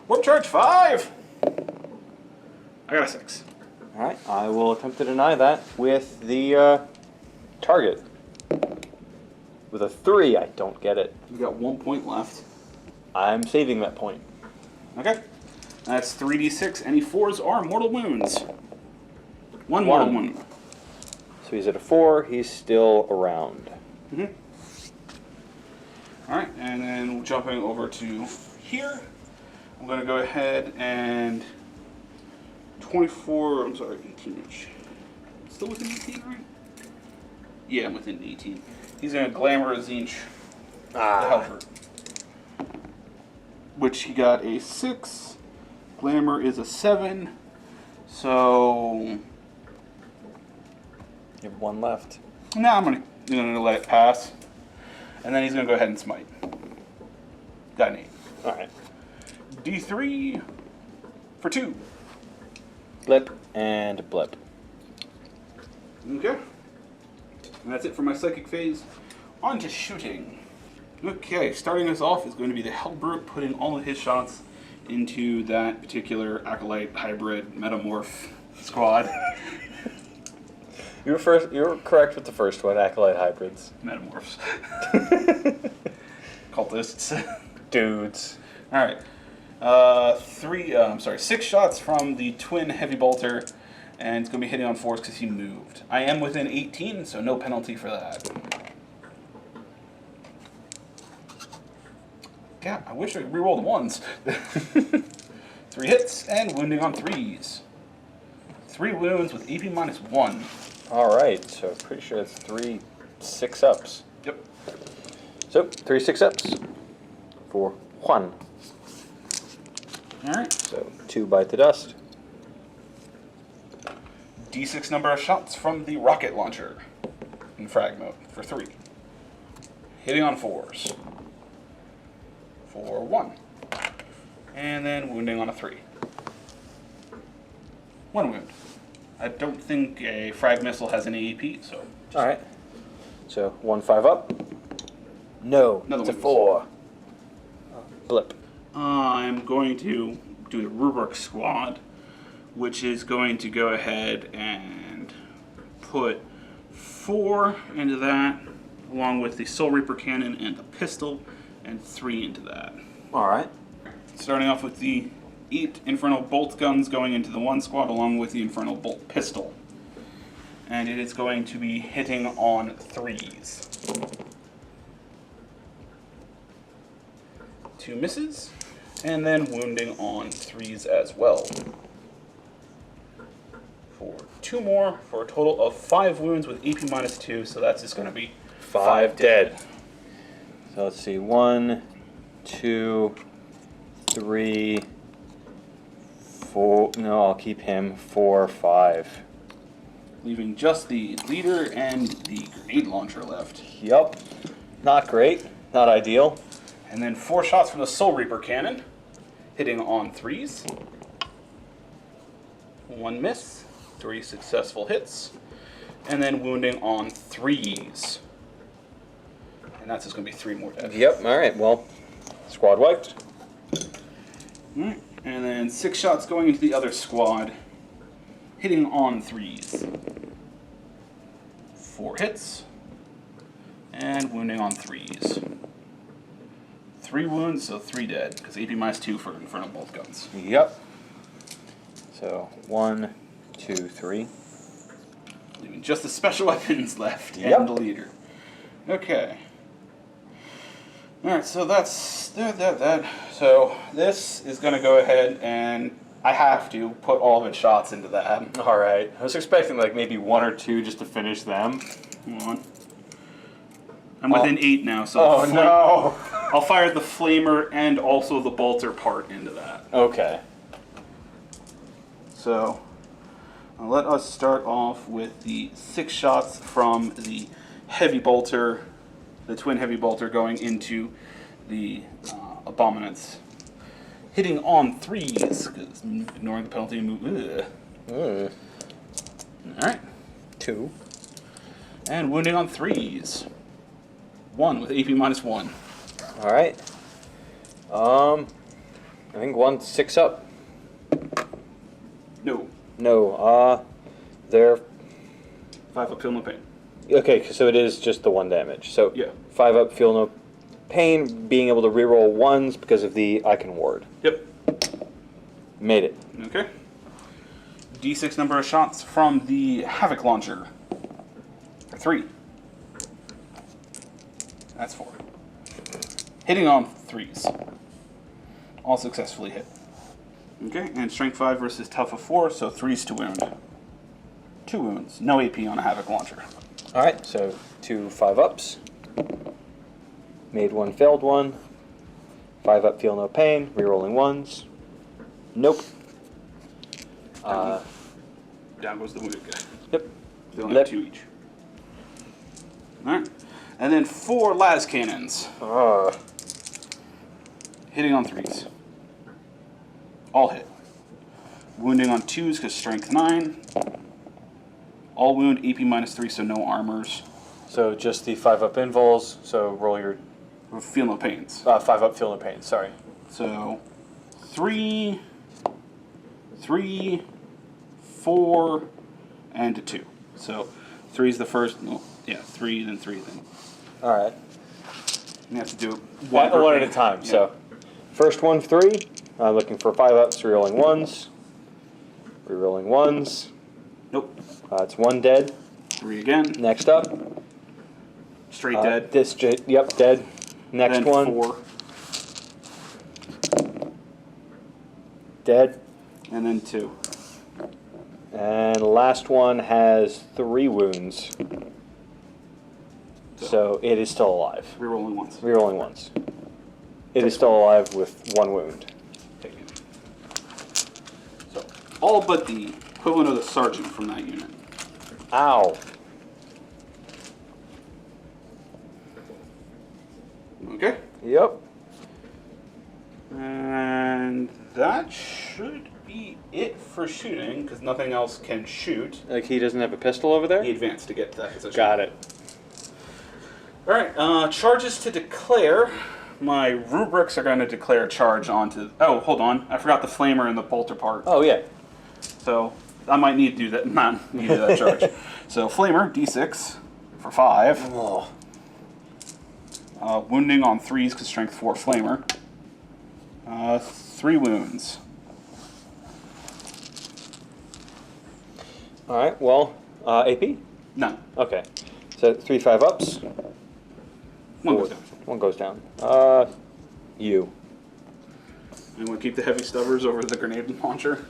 Warp Charge 5! I got a 6. Alright, I will attempt to deny that with the target. With a 3, I don't get it. You've got 1 point left. I'm saving that point. Okay. That's 3d6. Any 4s are mortal wounds. 1 mortal wound. So he's at a 4, he's still around. Mm-hmm. Alright, and then jumping over to here, I'm going to go ahead and 24, I'm sorry, 18-inch. Still within 18, right? Yeah, I'm within 18. He's going to Glamour Zinch, the Helper. Which he got a 6. Glamour is a 7. So... You have 1 left. Nah, I'm gonna let it pass. And then he's going to go ahead and smite. Got an 8. Alright. D3 for 2. Blip and blip. Okay. And that's it for my psychic phase. On to shooting. Okay, starting us off is going to be the Hellbrute, putting all of his shots into that particular Acolyte Hybrid Metamorph squad. You were correct with the first one, Acolyte Hybrids. Metamorphs. Cultists. Dudes. Alright. 6 shots from the twin heavy bolter, and it's going to be hitting on 4s because he moved. I am within 18, so no penalty for that. Yeah, I wish I could reroll the 1s. 3 hits and wounding on 3s. 3 wounds with EP minus 1. Alright, so pretty sure it's 3 6-ups. Yep. So, 3 6-ups for 1. Alright. So, 2 bite the dust. D6 number of shots from the rocket launcher in frag mode for 3. Hitting on 4s. For 1. And then wounding on a 3. 1 wound. I don't think a frag missile has any AP, so... Alright. So, 1 5-up. No, Another it's a one. 4. Blip. I'm going to do the Rubric Squad, which is going to go ahead and put 4 into that, along with the Soul Reaper Cannon and the pistol, and 3 into that. Alright. Starting off with the 8 Infernal Bolt guns going into the 1 squad, along with the Infernal Bolt pistol. And it is going to be hitting on 3s. 2 misses, and then wounding on 3s as well. For 2 more, for a total of 5 wounds with AP -2, so that's just going to be 5 dead. So let's see, 1, 2, 3, 4. No, I'll keep him. 4, 5. Leaving just the leader and the grenade launcher left. Yup. Not great. Not ideal. And then 4 shots from the Soul Reaper Cannon, hitting on 3s. 1 miss, 3 successful hits, and then wounding on 3s. And that's just going to be 3 more dead. Yep, alright, well, squad wiped. Alright, and then 6 shots going into the other squad, hitting on 3s. 4 hits, and wounding on 3s. 3 wounds, so 3 dead, because AP -2 for Infernal Bolt guns. Yep. So, 1, 2, 3. Leaving just the special weapons left Yep. and the leader. Okay. Alright, so that's that. So this is going to go ahead and I have to put all of its shots into that. Alright. I was expecting like maybe 1 or 2 just to finish them. Hold on. I'm within 8 now, so Oh no! I'll fire the flamer and also the bolter part into that. Okay. So let us start off with the 6 shots from the heavy bolter, the twin heavy bolter going into the abominants, hitting on 3s, because ignoring the penalty and move. Alright. 2. And wounding on 3s. 1 with AP -1. Alright. I think 1's 6 up. No. No, they're... 5 up, feel no pain. Okay, so it is just the 1 damage. So, Yeah. 5 up, feel no pain, being able to reroll 1s because of the Icon Ward. Yep. Made it. Okay. D6 number of shots from the Havoc Launcher. 3. That's 4. Hitting on 3s. All successfully hit. Okay, and Strength 5 versus Tough of 4, so 3s to wound. 2 wounds. No AP on a Havoc Launcher. Alright, so 2 5-ups. Made 1, failed 1. 5 up, feel no pain. Rerolling 1s. Nope. Down goes the wounded guy. Yep. They only have 2 each. Alright. And then 4 las cannons. Hitting on 3s. All hit. Wounding on 2s because strength 9. All wound, AP -3, so no armors. So just the 5-up invols, so roll your... Feel no pains. 5-up, feel no pain, sorry. So 3, 3, 4, and 2. So 3 is the first, no, yeah, 3, then 3, then. Alright. You have to do it One at a time, yeah. so... First one, 3. Looking for 5-ups, rerolling 1s. Rerolling 1s. Nope. It's 1 dead. 3 again. Next up. Straight dead. Yep, dead. Next Then one. 4. Dead. And then 2. And last one has 3 wounds. So it is still alive. Rerolling once. Rerolling 1s. It is still alive with 1 wound. Take it. So all but the equivalent of the sergeant from that unit. Ow. Okay. Yep. And that should be it for shooting, because nothing else can shoot. Like he doesn't have a pistol over there? He advanced to get to that position. Got it. Alright, charges to declare. my rubrics are going to declare charge onto... Oh, hold on. I forgot the flamer and the bolter part. Oh, yeah. So I might need to do that. Not need to do that charge. So flamer, d6 for 5. Oh. Wounding on 3s because strength 4 flamer. 3 wounds. All right, well, AP? None. Okay. So 3 5-ups. One goes down. One goes down. You. You want to keep the heavy stubbers over the grenade launcher?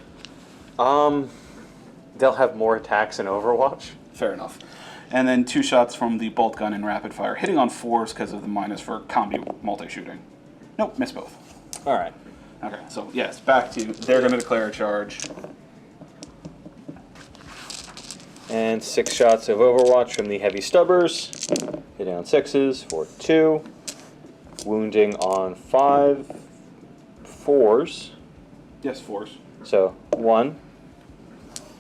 They'll have more attacks in Overwatch. Fair enough. And then 2 shots from the bolt gun in rapid fire, hitting on 4s because of the minus for combi multi-shooting. Nope, miss both. All right. Okay, so yes, back to they're going to declare a charge. And 6 shots of Overwatch from the heavy stubbers. Hitting on 6s for 2. Wounding on 5. 4s. Yes, 4s. So 1.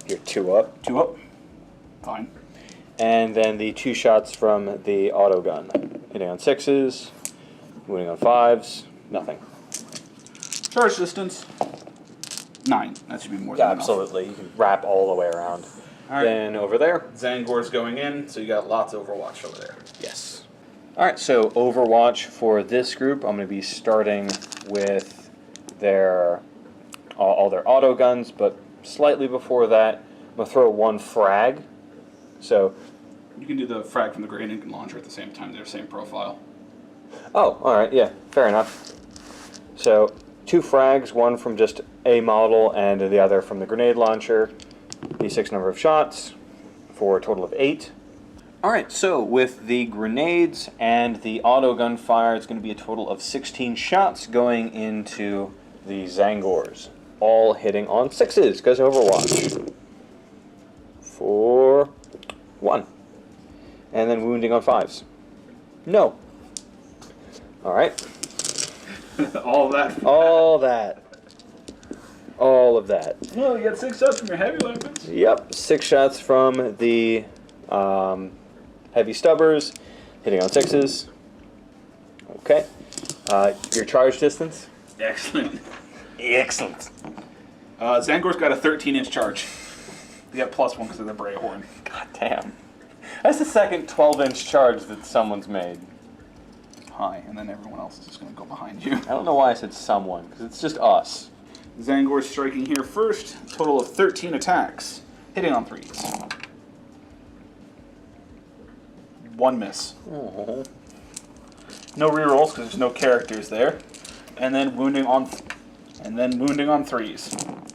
You're 2 up. 2 up. Fine. And then the 2 shots from the auto gun. Hitting on 6s. Wounding on 5s. Nothing. Charge distance 9. That should be more than enough. Absolutely. You can wrap all the way around. All right. Then over there. Zangor's going in, so you got lots of Overwatch over there. Yes. All right, so Overwatch for this group, I'm going to be starting with their all their auto guns, but slightly before that, I'm going to throw 1 frag. So You can do the frag from the grenade launcher at the same time. They're same profile. oh, all right, yeah, fair enough. So 2 frags, 1 from just a model and the other from the grenade launcher. D6 number of shots for a total of 8. All right, so with the grenades and the auto gun fire, it's going to be a total of 16 shots going into the Zangors, all hitting on 6s because Overwatch. For 1. And then wounding on 5s. No. All right. All that. All that. All of that. No, you got 6 shots from your heavy weapons. Yep, 6 shots from the heavy stubbers, hitting on 6s. Okay. Your charge distance? Excellent. Excellent. Zangor's got a 13-inch charge. They got +1 because of the Bray Horn. God damn. That's the second 12-inch charge that someone's made. Hi, and then everyone else is just going to go behind you. I don't know why I said someone, because it's just us. Zangor's striking here first. Total of 13 attacks. Hitting on 3s. 1 miss. Oh. No rerolls because there's no characters there. And then wounding on 3s.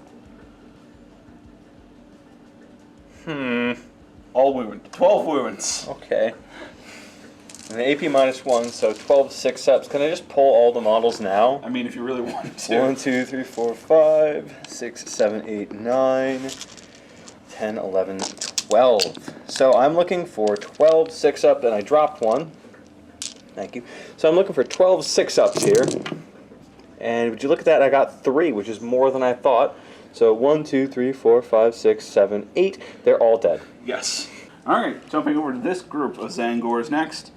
All wound. 12 wounds. Okay. And the AP -1, so 12 6-ups. Can I just pull all the models now? I mean, if you really wanted to. 1, 2, 3, 4, 5, 6, 7, 8, 9, 10, 11, 12. So I'm looking for 12 6-up, and I dropped 1. Thank you. So I'm looking for 12 6-ups here. And would you look at that, I got 3, which is more than I thought. So 1, 2, 3, 4, 5, 6, 7, 8. They're all dead. Yes. Alright, jumping over to this group of Zangors next.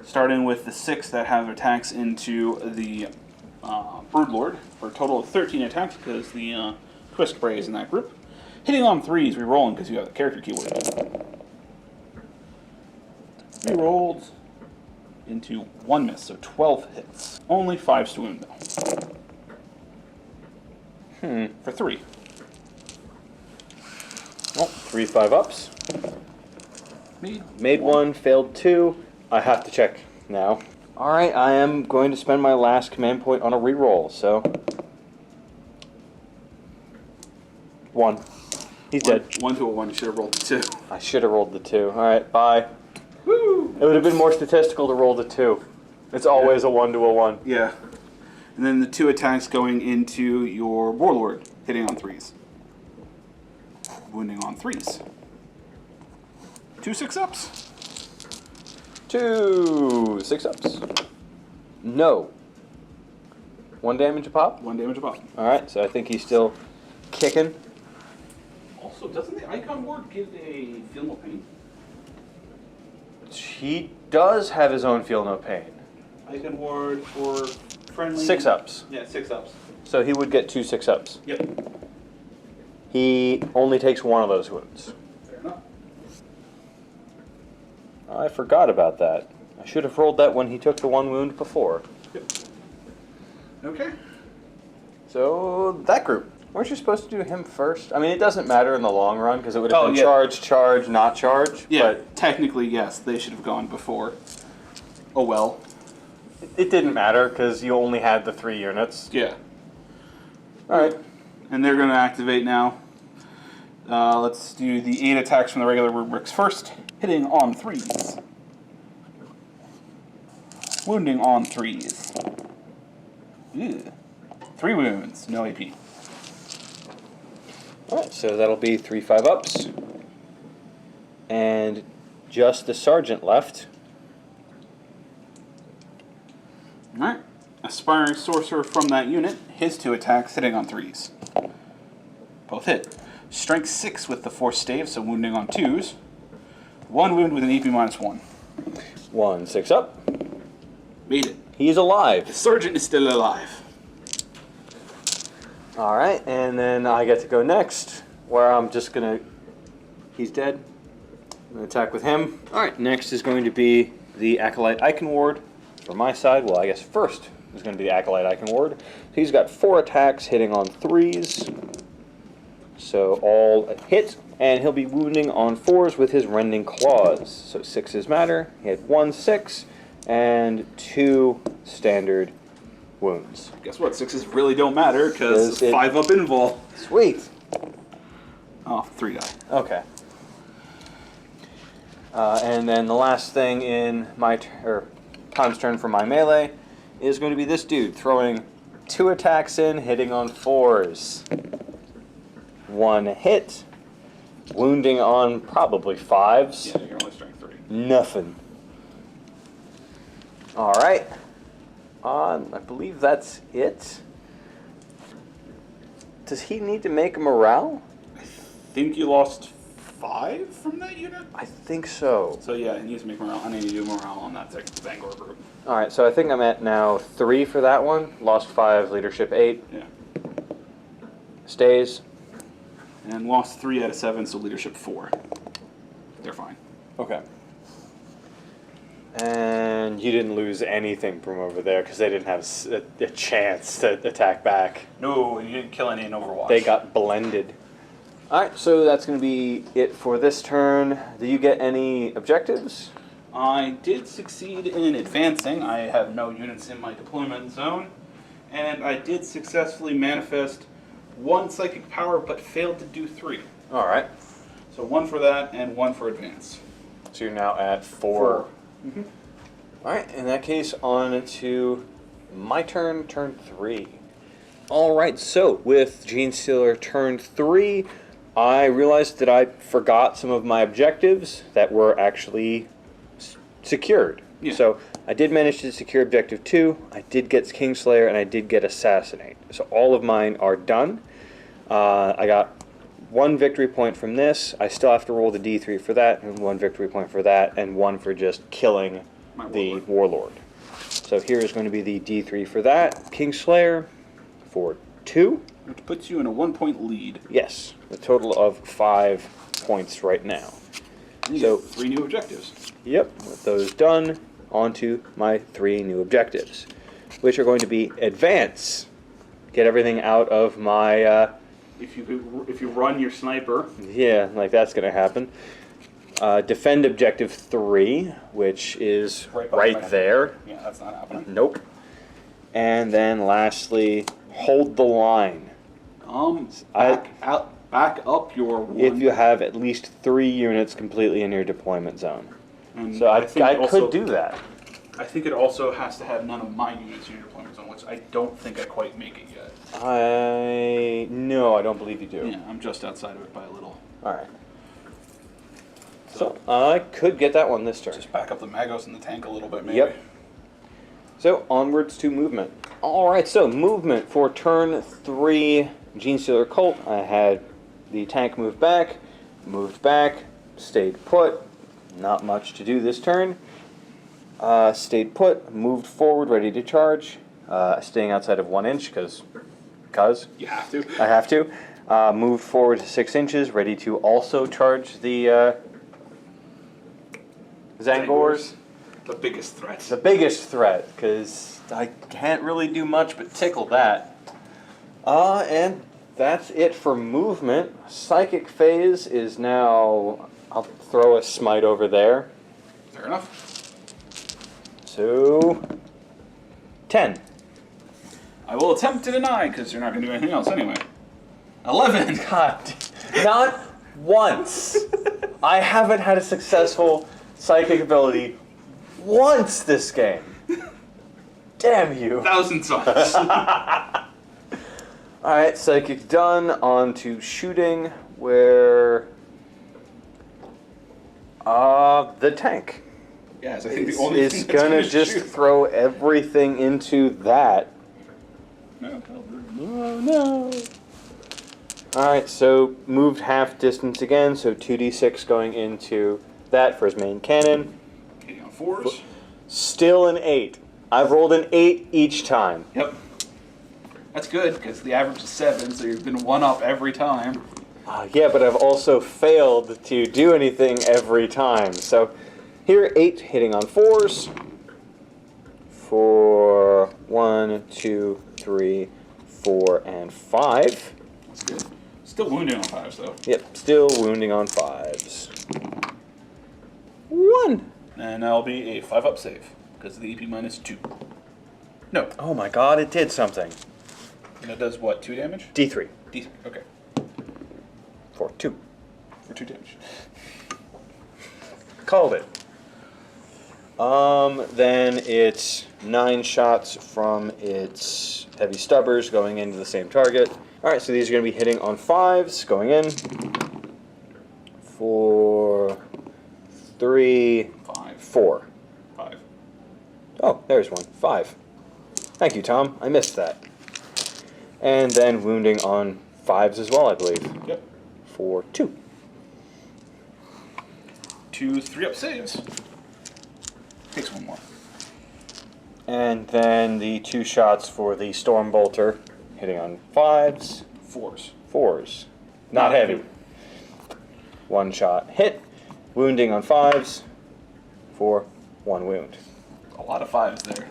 Starting with the 6 that have attacks into the Broodlord for a total of 13 attacks because the Twist Bray is in that group. Hitting on 3s, rerolling because you have the character keyword. Rerolled into 1 miss, so 12 hits. Only 5s to wound though. For 3. Oh, 3 5-ups. Made 1, failed 2. I have to check now. Alright, I am going to spend my last command point on a reroll, so... 1. He's dead. 1 to a 1, you should have rolled the 2. I should have rolled the 2. Alright, bye. Woo! It would have been more statistical to roll the 2. It's always a 1 to a 1. Yeah. And then the 2 attacks going into your Warlord, hitting on 3s. Wounding on 3s. 2 6-ups. 2 6-ups. No. 1 damage a pop? 1 damage a pop. Alright, so I think he's still kicking. Also, doesn't the Icon Ward give a feel no pain? He does have his own feel no pain. Icon ward for friendly. 6-ups. Yeah, 6-ups. So he would get 2 6-ups. Yep. He only takes 1 of those wounds. Fair enough. I forgot about that. I should have rolled that when he took the 1 wound before. Yep. Okay. So, that group. Weren't you supposed to do him first? I mean, it doesn't matter in the long run, because it would have been charge, not charge. Yeah, but technically, yes, they should have gone before. Oh well. it didn't matter, because you only had the 3 units. Yeah. Alright. And they're going to activate now. Let's do the 8 attacks from the regular rubrics first. Hitting on 3s. Wounding on 3s. Ew. 3 wounds, no AP. Alright, so that'll be 3 5-ups. And just the sergeant left. Alright. Aspiring sorcerer from that unit. His 2 attacks hitting on 3s. Both hit. Strength 6 with the force stave, so wounding on 2s. 1 wound with an AP -1. 1 6-up. Made it. He's The alive. sergeant is still alive. Alright, and then I get to go next, where I'm just gonna... He's dead. I'm gonna attack with him. Alright, next is going to be the Acolyte Icon Ward for my side. Well, I guess first is going to be the Acolyte Icon Ward. So he's got 4 attacks hitting on 3s. So all hit, and he'll be wounding on 4s with his Rending Claws. So 6s matter. He had 1 6 and 2 standard wounds. Guess what? 6s really don't matter, because Is it- 5-up invul. Sweet. Oh, 3 die. Okay. And then the last thing in my Tom's turn for my melee is going to be this dude throwing 2 attacks in, hitting on 4s. 1 hit, wounding on probably 5s. Yeah, you're only strength 3. Nothing. All right. I believe that's it. Does he need to make a morale? Think you lost 5 from that unit? I think so. So yeah, he needs to make morale. I need to do morale on that Vanguard group. All right, so I think I'm at now 3 for that one. Lost 5, leadership 8. Yeah. Stays. And lost 3 out of 7, so leadership 4. They're fine. Okay. And you didn't lose anything from over there because they didn't have a chance to attack back. No, you didn't kill any in Overwatch. They got blended. All right, so that's going to be it for this turn. Do you get any objectives? I did succeed in advancing. I have no units in my deployment zone. And I did successfully manifest 1 psychic power, but failed to do 3. All right. So 1 for that and 1 for advance. So you're now at 4. Mm-hmm. All right, in that case, on to my turn, turn 3. All right, so with Genestealer turn 3, I realized that I forgot some of my objectives that were actually secured. Yeah. So I did manage to secure objective 2, I did get Kingslayer, and I did get Assassinate. So all of mine are done. I got 1 victory point from this. I still have to roll the D3 for that, and 1 victory point for that, and 1 for just killing the Warlord. So here is going to be the D3 for that. Kingslayer for 2. Which puts you in a 1-point lead. Yes, a total of 5 points right now. And you So- get 3 new objectives. Yep, with those done, on to my 3 new objectives, which are going to be advance. Get everything out of my... If you run your sniper, Yeah, like that's going to happen. Defend objective 3, which is right there. yeah, that's not happening. Nope. And then lastly, hold the line. Back up your 1. If you have at least 3 units completely in your deployment zone. And So I think could do that. I think it also has to have none of my units in your deployment zone, which I don't think I quite make it yet. No, I don't believe you do. Yeah, I'm just outside of it by a little. All right. So I could get that one this turn. Just back up the Magos and the tank a little bit, maybe. Yep. So onwards to movement. All right. So movement for turn 3, Genestealer Cult. I had the tank moved back, stayed put. Not much to do this turn. Stayed put, moved forward, ready to charge. Staying outside of 1 inch, because You have to. I have to. Moved forward 6 inches, ready to also charge the Zangors. The biggest threat. The biggest threat, because I can't really do much but tickle that. And that's it for movement. Psychic phase is now... I'll throw a smite over there. Fair enough. So... 10. I will attempt to deny, because you're not going to do anything else anyway. 11. God, not once. I haven't had a successful psychic ability once this game. Damn you. 1,000 suns. Alright, psychic done. On to shooting, where... the tank Yes, I think the only is thing that's gonna just shoot. throw everything into that. No. Oh no. Alright, so moved half distance again, so 2d6 going into that for his main cannon. Hitting on 4s. Still an 8. I've rolled an 8 each time. Yep. That's good, because the average is 7, so you've been 1 up every time. Yeah, but I've also failed to do anything every time. So here, 8 hitting on 4s. For 1, 2, 3, 4, and 5. That's good. Still wounded on 5s, though. Yep, still wounding on 5s. 1. And that'll be a 5-up save, because of the EP minus 2. No. Oh my god, it did something. And it does what, 2 damage? D3. D3, okay. For 2. For 2 damage. Called it. Then it's 9 shots from its heavy stubbers going into the same target. Alright, so these are going to be hitting on 5s, going in. For 3, 5. 4. 5. Oh, there's one. 5. Thank you, Tom. I missed that. And then wounding on 5s as well, I believe. Yep. For 2. 2 3-up saves. Takes 1 more. And then the 2 shots for the Storm Bolter, hitting on 5s. 4s. 4s. Not heavy. 1 shot hit. Wounding on 5s. For 1 wound. A lot of 5s there.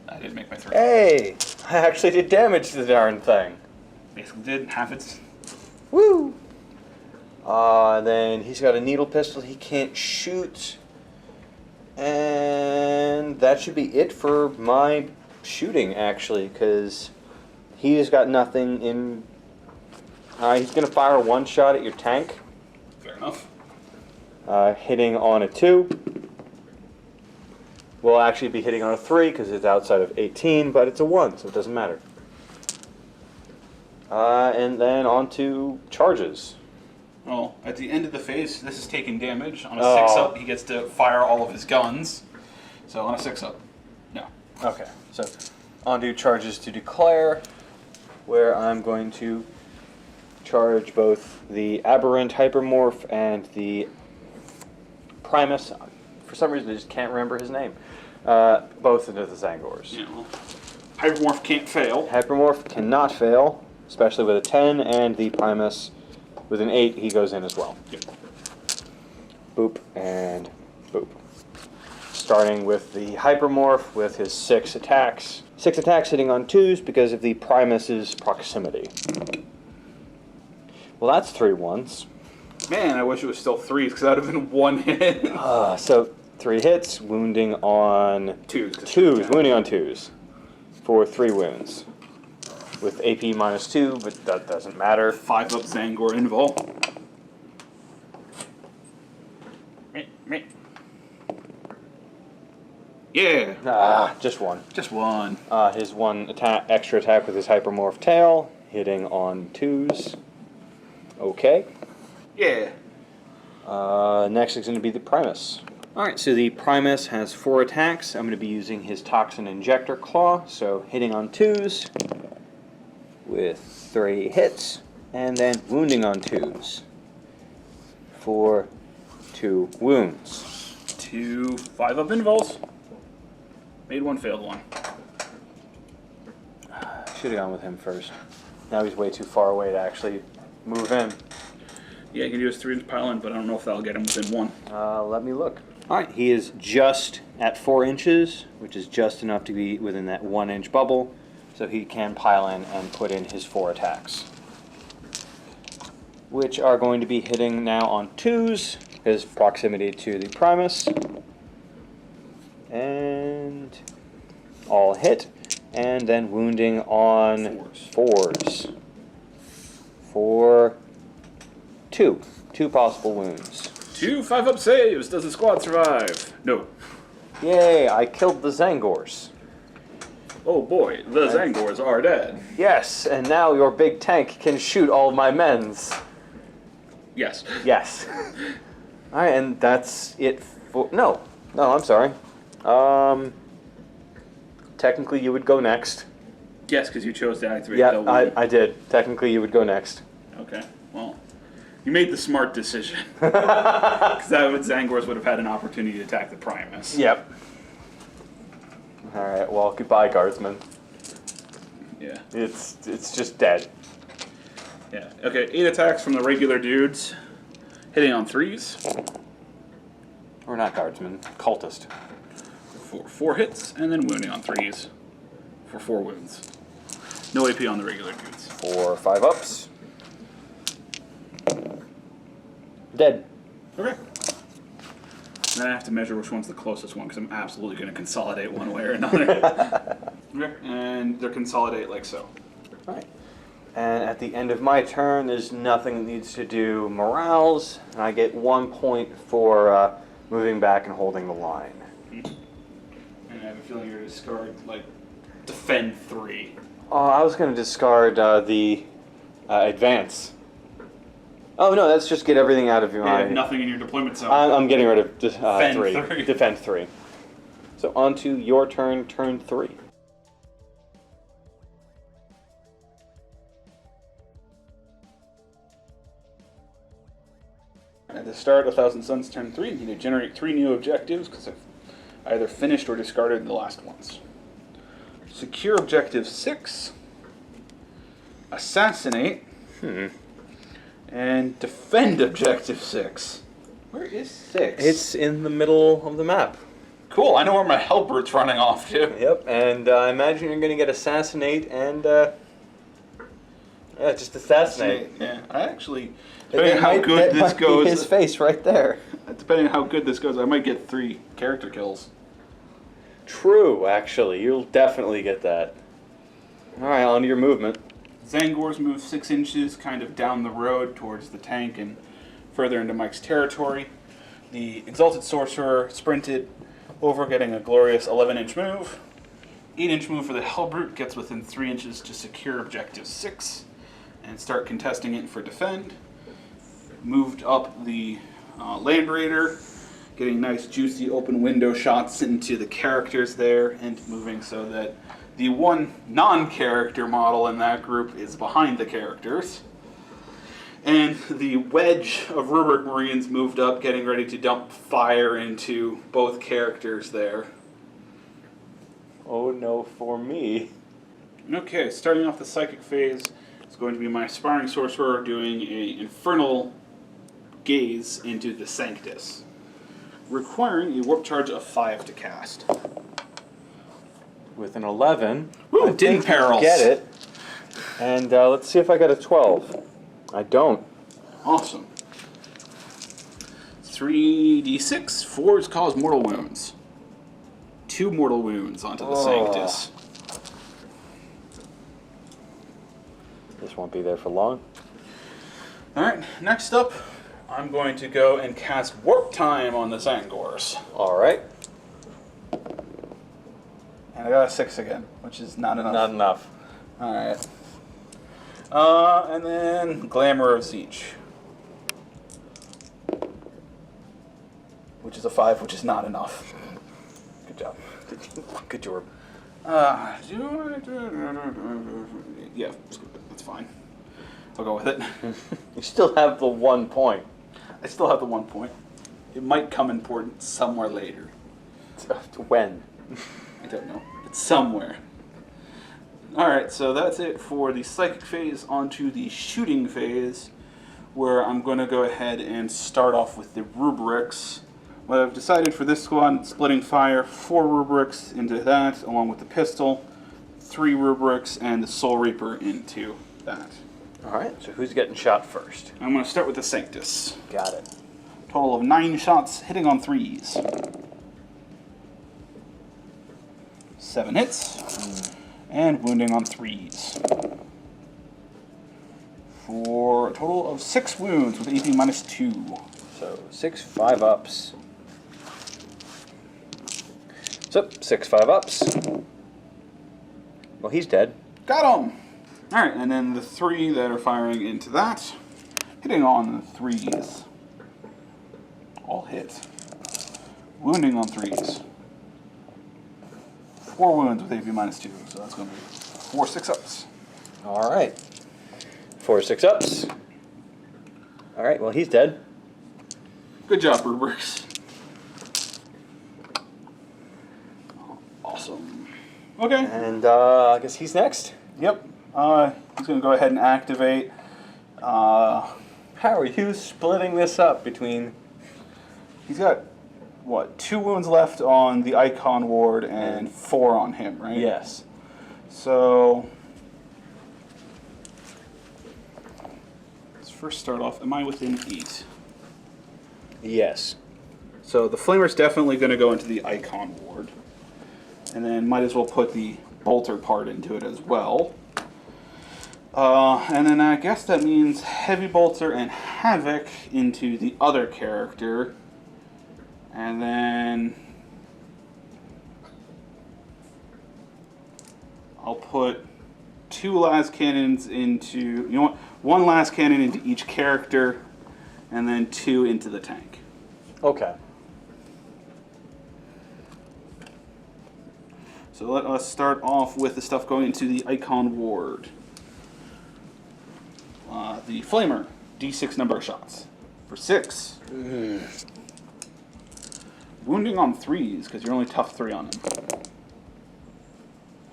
I did make my 3. Hey! I actually did damage to the darn thing. Basically did half its. Woo! Then he's got a needle pistol he can't shoot. And that should be it for my shooting, actually, because he's got nothing in... he's going to fire 1 shot at your tank. Fair enough. Hitting on a 2. Will actually be hitting on a 3 because it's outside of 18, but it's a 1, so it doesn't matter. And then on to charges. Well, at the end of the phase, this is taking damage. On a Oh. 6-up, he gets to fire all of his guns. So on a 6-up, no. Okay, so on to charges to declare, where I'm going to charge both the Aberrant Hypermorph and the Primus. For some reason, I just can't remember his name. Both into the Zangors. Yeah, well, Hypermorph can't fail. Hypermorph cannot fail, especially with a 10, and the Primus with an 8, he goes in as well. Yep. Boop and boop. Starting with the Hypermorph with his 6 attacks. 6 attacks hitting on 2s because of the Primus's proximity. Well, that's 3 1s. Man, I wish it was still 3s, because that would have been 1 hit. So 3 hits, wounding on 2s. 2s, wounding on 2s for 3 wounds. With AP minus 2, but that doesn't matter. 5-up Zangor Invul. Me. Yeah. Just 1. Just 1. His 1 extra attack with his Hypermorph tail, hitting on 2s. Okay. Yeah. Next is going to be the Primus. Alright, so the Primus has 4 attacks. I'm going to be using his Toxin Injector Claw, so hitting on 2s with 3 hits, and then wounding on 2s for 2 wounds. 2 5-up invols. Made one, failed one. Should have gone with him first. Now he's way too far away to actually move in. Yeah, he can do his 3-inch pile in, but I don't know if that'll get him within 1. Let me look. Alright, he is just at 4 inches, which is just enough to be within that 1-inch bubble, so he can pile in and put in his 4 attacks. Which are going to be hitting now on 2s, his proximity to the Primus. And all hit, and then wounding on 4s. For 2. 2 possible wounds. 2 5-up saves. Does the squad survive? No. Yay, I killed the Zangors. Oh boy, the Zangors are dead. Yes, and now your big tank can shoot all my men's. Yes. Yes. Alright, and that's it for... No, I'm sorry. Technically you would go next. Yes, because you chose to activate Yeah, that I did. Technically you would go next. Okay, well, you made the smart decision. Because that would, Zangors would have had an opportunity to attack the Primus. Yep. Alright, well, goodbye, Guardsman. Yeah. It's just dead. Yeah. Okay, 8 attacks from the regular dudes. Hitting on 3s. Or not Guardsman, Cultist. For 4 hits, and then wounding on 3s. For 4 wounds. No AP on the regular dudes. 4 5-ups. Dead. Okay. And then I have to measure which one's the closest one, because I'm absolutely going to consolidate one way or another. Okay, and they're consolidate like so. Alright. And at the end of my turn, there's nothing that needs to do morales, and I get 1 point for moving back and holding the line. And I have a feeling you're going to discard, like, defend 3. I was going to discard the advance. Oh no, that's just get everything out of your You have mind. nothing in your deployment zone. I'm getting rid of Defend 3. 3. Defend 3. So on to your turn, turn 3. At the start of Thousand Suns turn 3, you need to generate 3 new objectives, because I've either finished or discarded the last ones. Secure objective 6. Assassinate. And defend objective 6. Where is 6? It's in the middle of the map. Cool, I know where my helper's running off to. Yep, and I imagine you're going to get assassinate and just assassinate. Yeah, I actually, depending on how good this Be goes, his face right there. depending on how good this goes, I might get 3 character kills. True, actually, you'll definitely get that. All right, on to your movement. Zangors move 6 inches kind of down the road towards the tank and further into Mike's territory. The Exalted Sorcerer sprinted over, getting a glorious 11-inch move. 8-inch move for the Hellbrute gets within 3 inches to secure objective 6 and start contesting it for defend. Moved up the Land Raider, getting nice juicy open window shots into the characters there and moving so that the one non-character model in that group is behind the characters. And the wedge of Rubric Marines moved up, getting ready to dump fire into both characters there. Oh no, for me. Okay, starting off the Psychic phase, it's going to be my Aspiring Sorcerer doing an Infernal Gaze into the Sanctus, requiring a Warp Charge of 5 to cast. With an 11, Woo, I Din think Perils. you get it. And let's see if I got a 12. I don't. Awesome. 3d6, 4s cause mortal wounds. 2 mortal wounds onto the Sanctus. This won't be there for long. Alright, next up, I'm going to go and cast Warp Time on the Zangors. Alright. And I got a 6 again, which is not enough. Not enough. Alright. And then Glamour of Siege. Which is a 5, which is not enough. Good job. Good job. Yeah, that's fine. I'll go with it. You still have the 1 point. I still have the 1 point. It might come important somewhere later. When? I don't know. It's somewhere. Alright, so that's it for the psychic phase. Onto the shooting phase, where I'm going to go ahead and start off with the rubrics. What I've decided for this squad, splitting fire, 4 rubrics into that, along with the pistol, 3 rubrics, and the Soul Reaper into that. Alright, so who's getting shot first? I'm going to start with the Sanctus. Got it. Total of 9 shots, hitting on 3s. 7 hits, and wounding on 3s. For a total of 6 wounds with AP minus 2. So 6 5-ups. So 6 5-ups. Well, he's dead. Got him! Alright, and then the 3 that are firing into that, hitting on 3s. All hit. Wounding on 3s. 4 wounds with AP minus 2, so that's going to be 4 6-ups. Alright. 4 6-ups. Alright, well, he's dead. Good job, rubrics. Awesome. Okay. And I guess he's next. Yep. He's going to go ahead and activate. How are you splitting this up between... He's got, what, 2 wounds left on the Icon Ward and 4 on him, right? Yes. So, let's first start off. Am I within 8? Yes. So the Flamer's definitely going to go into the Icon Ward. And then might as well put the Bolter part into it as well. And then I guess that means Heavy Bolter and Havoc into the other character. And then I'll put 2 las cannons into, you know what, 1 las cannon into each character, and then 2 into the tank. Okay. So let us start off with the stuff going into the Icon Ward. The Flamer, D6 number of shots. For 6. Wounding on 3s, because you're only tough 3 on him.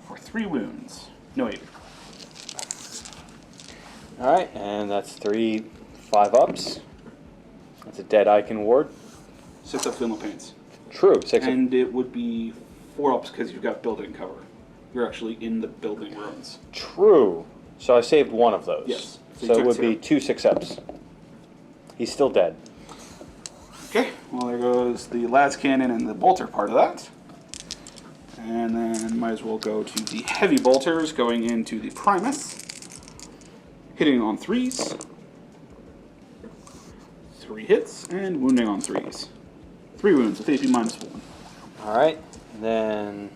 For 3 wounds. No 8. Alright, and that's 3 5-ups. That's a dead Icon Ward. 6 up, feel no pains. True, 6 And it would be 4 ups because you've got building cover. You're actually in the building ruins. True. So I saved 1 of those. Yes. So So you it took would 0. be 2 6-ups. He's still dead. Okay, well there goes the las cannon and the bolter part of that. And then might as well go to the heavy bolters going into the Primus. Hitting on 3s. 3 hits and wounding on 3s. 3 wounds with AP minus 1. Alright, then...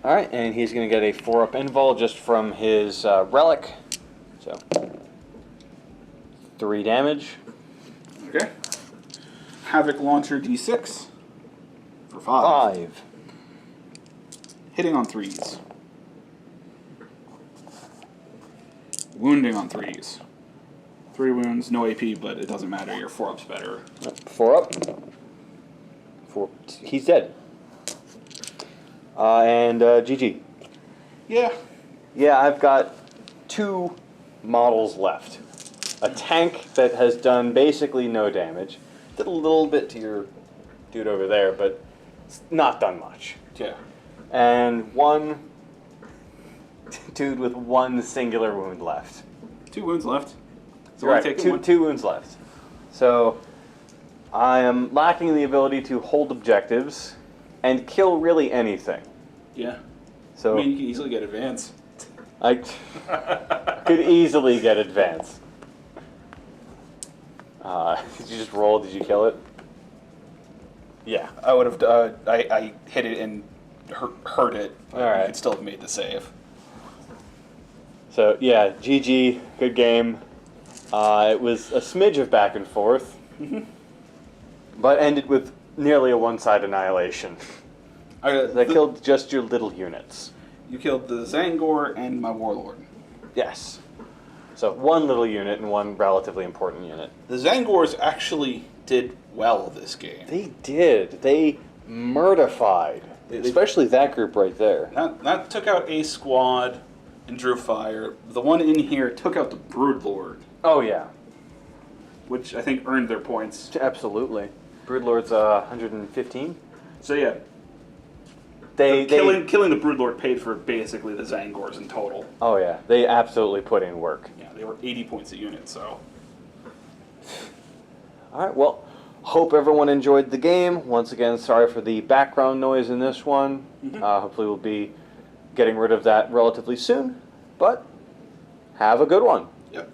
Alright, and he's going to get a 4-up invul just from his relic. So, 3 damage. Okay. Havoc launcher D6 for 5. 5. Hitting on 3s. Wounding on 3s. 3 wounds, no AP, but it doesn't matter. Your 4-up's better. 4 up. 4. He's dead. And GG. Yeah. Yeah, I've got 2 models left. A tank that has done basically no damage. Did a little bit to your dude over there, but it's not done much. Yeah. And 1 dude with 1 singular wound left. 2 wounds left. So Right, taking 2 one. 2 wounds left. So I am lacking the ability to hold objectives and kill really anything. Yeah. So I mean, you can easily get advance. I could easily get advance. Did you just roll? Did you kill it? Yeah, I would have. I hit it and hurt it. But All right. You could still have made the save. So yeah, GG, good game. It was a smidge of back and forth, but ended with nearly a one-side annihilation. That killed just your little units. You killed the Zangor and my Warlord. Yes. So 1 little unit and 1 relatively important unit. The Zangors actually did well this game. They did. They murdified. Especially that group right there. That took out a squad and drew fire. The one in here took out the Broodlord, Oh, yeah. which I think earned their points. Absolutely. Broodlord's 115. So yeah, killing the Broodlord paid for basically the Zangors in total. Oh, yeah. They absolutely put in work. Yeah, they were 80 points a unit, so. All right, well, hope everyone enjoyed the game. Once again, sorry for the background noise in this one. Hopefully we'll be getting rid of that relatively soon. But have a good one. Yep.